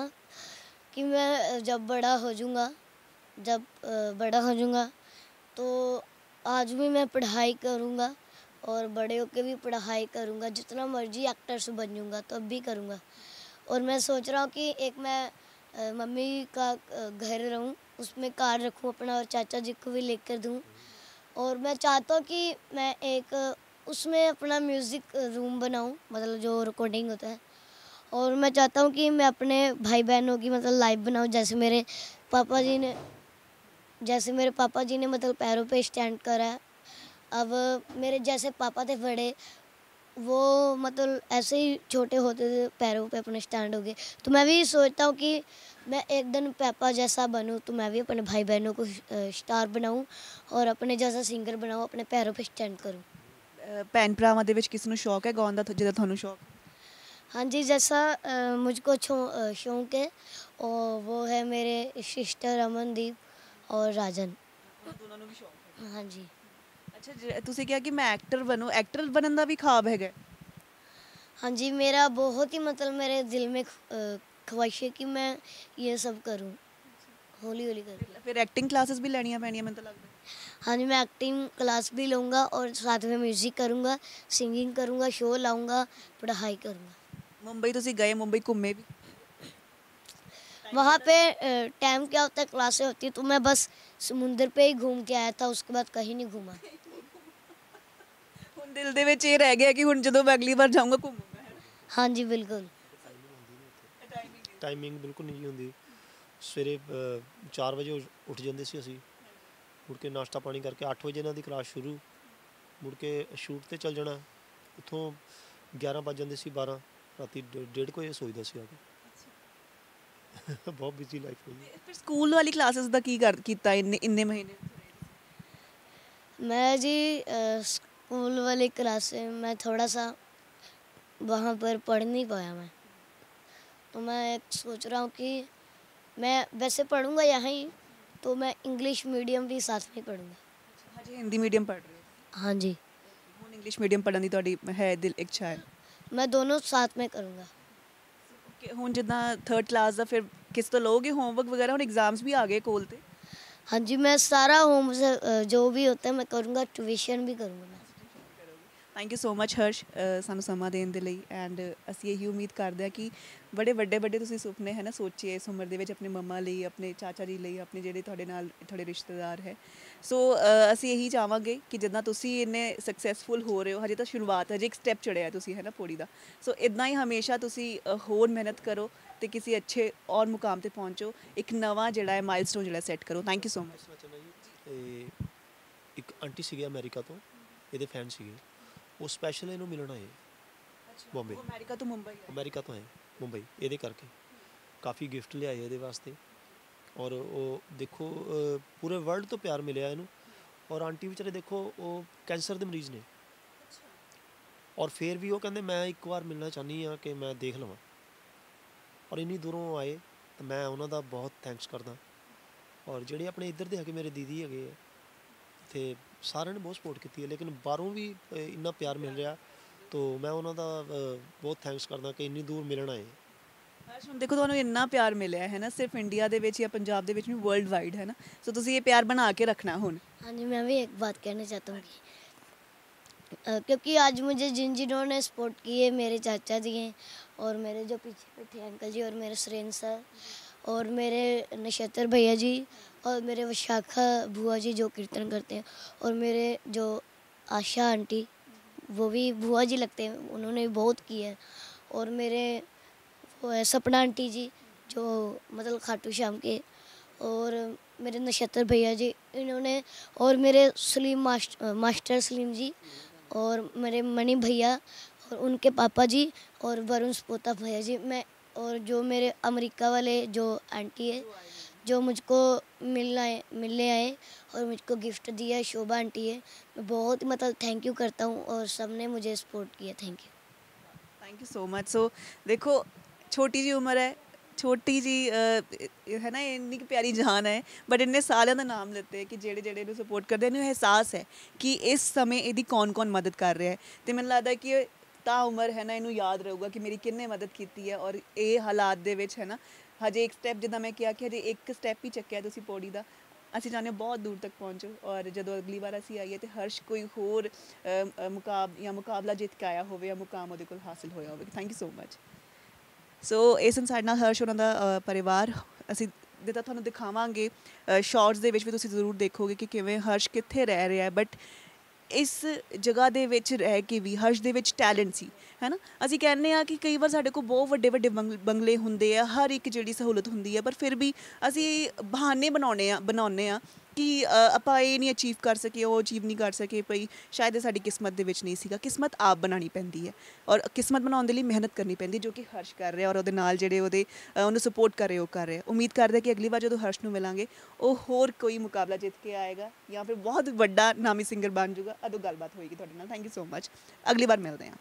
कि मैं जब बड़ा हो जाऊँगा तो आज भी मैं पढ़ाई करूँगा और बड़े होकर भी पढ़ाई करूँगा, जितना मर्जी एक्टर्स बन जाऊँगा तो अब भी करूँगा। और मैं सोच रहा हूँ कि एक मैं मम्मी का घर रहूँ, उसमें कार रखूँ अपना और चाचा जी को भी लेकर दूँ। और मैं चाहता हूँ कि मैं एक उसमें अपना म्यूज़िक रूम बनाऊँ, मतलब जो रिकॉर्डिंग होता है। और मैं चाहता हूँ कि मैं अपने भाई बहनों की मतलब लाइव बनाऊँ, जैसे मेरे पापा जी ने मतलब पैरों पे स्टैंड करा है। अब मेरे जैसे पापा थे बड़े, वो मतलब ऐसे ही छोटे होते थे, पैरों पे अपने स्टैंड हो गए। तो मैं भी सोचता हूँ कि मैं एक दिन पापा जैसा बनूँ, तो मैं भी अपने भाई बहनों को स्टार बनाऊँ और अपने जैसा सिंगर बनाऊँ, अपने पैरों पे स्टैंड करूँ। ਭੈਣ ਭਰਾਵਾਂ ਦੇ ਵਿੱਚ ਕਿਸ ਨੂੰ ਸ਼ੌਕ ਹੈ ਗਾਉਣ ਦਾ ਜਿਹਦਾ ਤੁਹਾਨੂੰ ਸ਼ੌਕ? हाँ जी, जैसा मुझको शौक है और वो है मेरे सिस्टर अमनदीप और राजन। ਦੋਨਾਂ ਨੂੰ ਵੀ ਸ਼ੌਕ ਹੈ? हाँ जी। ਅੱਛਾ, ਤੁਸੀਂ ਕਿਹਾ ਕਿ ਮੈਂ ਐਕਟਰ ਬਣਨ ਦਾ ਵੀ ख्वाब ਹੈਗਾ? हाँ जी, मेरा बहुत ही मतलब मेरे दिल में ख्वाहिश है कि मैं ये सब करूं, हौली हौली करके। ਫਿਰ ਐਕਟਿੰਗ ਕਲਾਸਿਸ ਵੀ ਲੈਣੀਆਂ ਪੈਣੀਆਂ ਮੈਨੂੰ ਤਾਂ ਲੱਗਦਾ। हाँ जी, मैं एक्टिंग क्लास भी लूँगा और साथ में म्यूज़िक करूँगा, सिंगिंग करूँगा, शो लाऊँगा, पढ़ाई करूँगा। ਮੁੰਬਈ ਤੁਸੀਂ ਗਏ, ਮੁੰਬਈ ਘੁੰਮੇ ਵੀ? वहाँ पे टाइम क्या होता है, क्लासें होती है, तो मैं बस समुंदर पे ही घूम के आया था, उसके बाद कहीं नहीं घूमा। ਹੁਣ ਦਿਲ ਦੇ ਵਿੱਚ ਇਹ ਰਹਿ ਗਿਆ ਕਿ ਹੁਣ ਜਦੋਂ ਮੈਂ ਅਗਲੀ ਵਾਰ ਜਾਊਂਗਾ ਘੁੰਮੂੰਗਾ, ਹੈ ਨਾ? हाँ जी, बिल्कुल। ਟਾਈਮਿੰਗ ਬਿਲਕੁਲ ਨਹੀਂ ਹੁੰਦੀ। ਸਵੇਰੇ 4 ਵਜੇ ਉੱਠ ਜਾਂਦੇ ਸੀ ਅਸੀਂ, ਮੁੜ ਕੇ ਨਾਸ਼ਤਾ ਪਾਣੀ ਕਰਕੇ 8 ਵਜੇ ਇਹਨਾਂ ਦੀ ਕਲਾਸ ਸ਼ੁਰੂ, ਮੁੜ ਕੇ ਸ਼ੂਟ ਤੇ ਚੱਲ ਜਾਣਾ। ਉੱਥੋਂ 11 ਵੱਜ ਜਾਂਦੇ ਸੀ, 12 ਰਾਤੀ 1:30 ਵਜੇ ਸੋਈਦਾ ਸੀ ਆ ਕੇ। ਬਹੁਤ ਬਿਜ਼ੀ ਲਾਈਫ ਹੋਈ। ਫਿਰ ਸਕੂਲ ਵਾਲੀ ਕਲਾਸਿਸ ਦਾ ਕੀ ਕੀਤਾ ਇੰਨੇ ਮਹੀਨੇ? मैं जी स्कूल वाली क्लास से मैं थोड़ा सा वहाँ पर पढ़ नहीं पाया मैं। तो मैं सोच रहा हूँ कि मैं वैसे पढ़ूँगा यहाँ ही, तो मैं इंग्लिश मीडियम भी साथ में पढ़ूँगा। ਹਜੇ ਹਿੰਦੀ ਮੀਡੀਅਮ ਪੜ੍ਹ ਰਹੇ ਹੋ, हाँ जी, ਹੁਣ ਇੰਗਲਿਸ਼ ਮੀਡੀਅਮ ਪੜ੍ਹਨ ਦੀ ਤੁਹਾਡੀ ਹੈ ਦਿਲ ਇੱਛਾ ਹੈ मैं दोनों साथ में करूँगा। ਕਿ ਹੁਣ ਜਿੱਦਾਂ 3rd ਕਲਾਸ ਦਾ ਫਿਰ ਕਿਸ ਤੋਂ ਲਓਗੇ ਹੋਮਵਰਕ ਵਗੈਰਾ, ਹੁਣ ਐਗਜ਼ਾਮਸ ਵੀ ਆ ਗਏ ਕੋਲ ਤੇ। हाँ जी, मैं सारा होम से जो भी होता है मैं करूँगा, ट्यूशन भी करूँगा मैं। Thank you so much Harsh, ਸਾਨੂੰ ਸਮਾਂ ਦੇਣ ਦੇ ਲਈ। ਐਂਡ ਅਸੀਂ ਇਹੀ ਉਮੀਦ ਕਰਦੇ ਹਾਂ ਕਿ ਬੜੇ ਵੱਡੇ ਤੁਸੀਂ ਸੁਪਨੇ ਹੈ ਨਾ ਸੋਚੇ ਇਸ ਉਮਰ ਦੇ ਵਿੱਚ, ਆਪਣੇ ਮੰਮਾ ਲਈ, ਆਪਣੇ ਚਾਚਾ ਜੀ ਲਈ, ਆਪਣੇ ਜਿਹੜੇ ਤੁਹਾਡੇ ਨਾਲ ਤੁਹਾਡੇ ਰਿਸ਼ਤੇਦਾਰ ਹੈ। ਸੋ ਅਸੀਂ ਇਹੀ ਚਾਹਾਂਗੇ ਕਿ ਜਿੱਦਾਂ ਤੁਸੀਂ ਇੰਨੇ ਸਕਸੈਸਫੁਲ ਹੋ ਰਹੇ ਹੋ, ਹਜੇ ਤਾਂ ਸ਼ੁਰੂਆਤ, ਹਜੇ ਇੱਕ ਸਟੈਪ ਚੜਿਆ ਤੁਸੀਂ ਹੈ ਨਾ ਪੌੜੀ ਦਾ। ਸੋ ਇੱਦਾਂ ਹੀ ਹਮੇਸ਼ਾ ਤੁਸੀਂ ਹੋਰ ਮਿਹਨਤ ਕਰੋ ਤੇ ਕਿਸੇ ਅੱਛੇ ਔਰ ਮੁਕਾਮ ਤੇ ਪਹੁੰਚੋ, ਇੱਕ ਨਵਾਂ ਜਿਹੜਾ ਹੈ ਮਾਈਲਸਟੋਨ ਜਿਹੜਾ ਸੈੱਟ ਕਰੋ। Thank you so much. ਦੱਸਣਾ ਚਾਹੁੰਦਾ ਜੀ, ਇਹ ਇੱਕ ਆਂਟੀ ਸੀਗੇ ਅਮਰੀਕਾ ਤੋਂ, ਇਹਦੇ ਫੈਨ ਸੀਗੇ, ਉਹ ਸਪੈਸ਼ਲ ਇਹਨੂੰ ਮਿਲਣ ਆਏ ਬੰਬੇ। ਅਮਰੀਕਾ ਤੋਂ ਮੁੰਬਈ ਅਮਰੀਕਾ ਤੋਂ ਆਏ ਮੁੰਬਈ, ਇਹਦੇ ਕਰਕੇ ਕਾਫੀ ਗਿਫਟ ਲਿਆਏ ਇਹਦੇ ਵਾਸਤੇ। ਔਰ ਉਹ ਦੇਖੋ ਪੂਰੇ ਵਰਲਡ ਤੋਂ ਪਿਆਰ ਮਿਲਿਆ ਇਹਨੂੰ। ਔਰ ਆਂਟੀ ਵਿਚਾਰੇ ਦੇਖੋ ਉਹ ਕੈਂਸਰ ਦੇ ਮਰੀਜ਼ ਨੇ, ਔਰ ਫਿਰ ਵੀ ਉਹ ਕਹਿੰਦੇ ਮੈਂ ਇੱਕ ਵਾਰ ਮਿਲਣਾ ਚਾਹੁੰਦੀ ਹਾਂ ਕਿ ਮੈਂ ਦੇਖ ਲਵਾਂ। ਔਰ ਇੰਨੀ ਦੂਰੋਂ ਆਏ ਤਾਂ ਮੈਂ ਉਹਨਾਂ ਦਾ ਬਹੁਤ ਥੈਂਕਸ ਕਰਦਾ। ਔਰ ਜਿਹੜੇ ਆਪਣੇ ਇੱਧਰ ਦੇ ਹੈਗੇ ਮੇਰੇ ਦੀਦੀ ਹੈਗੇ ਆ ਇੱਥੇ, ਸਾਰਿਆਂ ਨੇ ਬਹੁਤ ਸਪੋਰਟ ਕੀਤੀ ਹੈ, ਲੇਕਿਨ ਬਾਹਰੋਂ ਵੀ ਇੰਨਾ ਪਿਆਰ ਮਿਲ ਰਿਹਾ, ਤੋ ਮੈਂ ਉਹਨਾਂ ਦਾ ਬਹੁਤ ਥੈਂਕਸ ਕਰਦਾ ਕਿ ਇੰਨੀ ਦੂਰ ਮਿਲਣ ਆਏ। ਹਰਸ਼, ਹੁਣ ਦੇਖੋ ਤੁਹਾਨੂੰ ਇੰਨਾ ਪਿਆਰ ਮਿਲਿਆ ਹੈ ਨਾ, ਸਿਰਫ ਇੰਡੀਆ ਦੇ ਵਿੱਚ ਜਾਂ ਪੰਜਾਬ ਦੇ ਵਿੱਚ ਨਹੀਂ, ਵਰਲਡ ਵਾਈਡ ਹੈ ਨਾ। ਸੋ ਤੁਸੀਂ ਇਹ ਪਿਆਰ ਬਣਾ ਕੇ ਰੱਖਣਾ ਹੁਣ। हाँ जी, मैं भी एक बात कहना चाहता हूँ कि क्योंकि आज मुझे जिन्होंने सपोर्ट की है, मेरे चाचा जी हैं, और मेरे जो पीछे बैठे अंकल जी, और मेरे सुरेंद्र सर, और मेरे नक्षत्र भैया जी, और मेरे विशाखा बुआ जी जो कीर्तन करते हैं, और मेरे जो आशा आंटी, वो भी बुआ जी लगते हैं, उन्होंने भी बहुत किया है। और मेरे वो है सपना आंटी जी जो मतलब खाटू श्याम के, और मेरे नक्षत्र भैया जी इन्होंने, और मेरे सलीम मास्टर सलीम जी, और मेरे मणि भैया, और उनके पापा जी, और वरुण सपोता भैया जी, मैं, और जो मेरे अमेरिका वाले जो आंटी है जो मुझको मिलने आए और मुझको गिफ्ट दिया, शोभा आंटी है, मैं बहुत मतलब थैंक यू करता हूँ, और सबने मुझे सपोर्ट किया। Thank you, thank you so much. So देखो छोटी जी उम्र है, ਛੋਟੀ ਜੀ ਹੈ ਨਾ, ਇੰਨੀ ਕੁ ਪਿਆਰੀ ਜਾਨ ਹੈ, ਬਟ ਇੰਨੇ ਸਾਰਿਆਂ ਦਾ ਨਾਮ ਲੈਤੇ ਕਿ ਜਿਹੜੇ ਇਹਨੂੰ ਸਪੋਰਟ ਕਰਦੇ, ਇਹਨੂੰ ਅਹਿਸਾਸ ਹੈ ਕਿ ਇਸ ਸਮੇਂ ਇਹਦੀ ਕੌਣ ਮਦਦ ਕਰ ਰਿਹਾ ਹੈ। ਅਤੇ ਮੈਨੂੰ ਲੱਗਦਾ ਕਿ ਤਾਂ ਉਮਰ ਹੈ ਨਾ ਇਹਨੂੰ ਯਾਦ ਰਹੂਗਾ ਕਿ ਮੇਰੀ ਕਿੰਨੇ ਮਦਦ ਕੀਤੀ ਹੈ। ਔਰ ਇਹ ਹਾਲਾਤ ਦੇ ਵਿੱਚ ਹੈ ਨਾ, ਹਜੇ ਇੱਕ ਸਟੈਪ, ਜਿੱਦਾਂ ਮੈਂ ਕਿਹਾ ਕਿ ਹਜੇ ਇੱਕ ਸਟੈਪ ਹੀ ਚੱਕਿਆ ਤੁਸੀਂ ਪੌੜੀ ਦਾ। ਅਸੀਂ ਚਾਹੁੰਦੇ ਹਾਂ ਬਹੁਤ ਦੂਰ ਤੱਕ ਪਹੁੰਚੋ, ਔਰ ਜਦੋਂ ਅਗਲੀ ਵਾਰ ਅਸੀਂ ਆਈਏ ਤਾਂ ਹਰਸ਼ ਕੋਈ ਹੋਰ ਮੁਕਾਬਲਾ ਜਿੱਤ ਕੇ ਆਇਆ ਹੋਵੇ, ਜਾਂ ਮੁਕਾਮ ਉਹਦੇ ਕੋਲ ਹਾਸਿਲ ਹੋਇਆ ਹੋਵੇ। Thank you so much. So ਇਹ ਸਨ ਸਾਡੇ ਨਾਲ ਹਰਸ਼ ਉਹਨਾਂ ਦਾ ਪਰਿਵਾਰ। ਅਸੀਂ ਜਿੱਦਾਂ ਤੁਹਾਨੂੰ ਦਿਖਾਵਾਂਗੇ ਸ਼ਾਰਟਸ ਦੇ ਵਿੱਚ ਵੀ ਤੁਸੀਂ ਜ਼ਰੂਰ ਦੇਖੋਗੇ ਕਿ ਕਿਵੇਂ ਹਰਸ਼ ਕਿੱਥੇ ਰਹਿ ਰਿਹਾ, ਬਟ ਇਸ ਜਗ੍ਹਾ ਦੇ ਵਿੱਚ ਰਹਿ ਕੇ ਵੀ ਹਰਸ਼ ਦੇ ਵਿੱਚ ਟੈਲੈਂਟ ਸੀ, ਹੈ ਨਾ। ਅਸੀਂ ਕਹਿੰਦੇ ਹਾਂ ਕਿ ਕਈ ਵਾਰ ਸਾਡੇ ਕੋਲ ਬਹੁਤ ਵੱਡੇ ਬੰਗਲੇ ਹੁੰਦੇ ਆ, ਹਰ ਇੱਕ ਜਿਹੜੀ ਸਹੂਲਤ ਹੁੰਦੀ ਹੈ, ਪਰ ਫਿਰ ਵੀ ਅਸੀਂ ਬਹਾਨੇ ਬਣਾਉਂਦੇ ਹਾਂ ਕਿ ਆਪਾਂ ਇਹ ਨਹੀਂ ਅਚੀਵ ਕਰ ਸਕੇ, ਉਹ ਅਚੀਵ ਨਹੀਂ ਕਰ ਸਕੇ, ਭਈ ਸ਼ਾਇਦ ਇਹ ਸਾਡੀ ਕਿਸਮਤ ਦੇ ਵਿੱਚ ਨਹੀਂ ਸੀਗਾ। ਕਿਸਮਤ ਆਪ ਬਣਾਉਣੀ ਪੈਂਦੀ ਹੈ, ਔਰ ਕਿਸਮਤ ਬਣਾਉਣ ਦੇ ਲਈ ਮਿਹਨਤ ਕਰਨੀ ਪੈਂਦੀ, ਜੋ ਕਿ ਹਰਸ਼ ਕਰ ਰਿਹਾ, ਔਰ ਉਹਦੇ ਨਾਲ ਜਿਹੜੇ ਉਹਨੂੰ ਸਪੋਰਟ ਕਰ ਰਹੇ ਉਹ ਕਰ ਰਹੇ। ਉਮੀਦ ਕਰਦੇ ਕਿ ਅਗਲੀ ਵਾਰ ਜਦੋਂ ਹਰਸ਼ ਨੂੰ ਮਿਲਾਂਗੇ ਉਹ ਹੋਰ ਕੋਈ ਮੁਕਾਬਲਾ ਜਿੱਤ ਕੇ ਆਏਗਾ, ਜਾਂ ਫਿਰ ਬਹੁਤ ਵੱਡਾ ਨਾਮੀ ਸਿੰਗਰ ਬਣ ਜਾਊਗਾ। ਉਦੋਂ ਗੱਲਬਾਤ ਹੋਏਗੀ ਤੁਹਾਡੇ ਨਾਲ। Thank you so much. ਅਗਲੀ ਵਾਰ ਮਿਲਦੇ ਹਾਂ।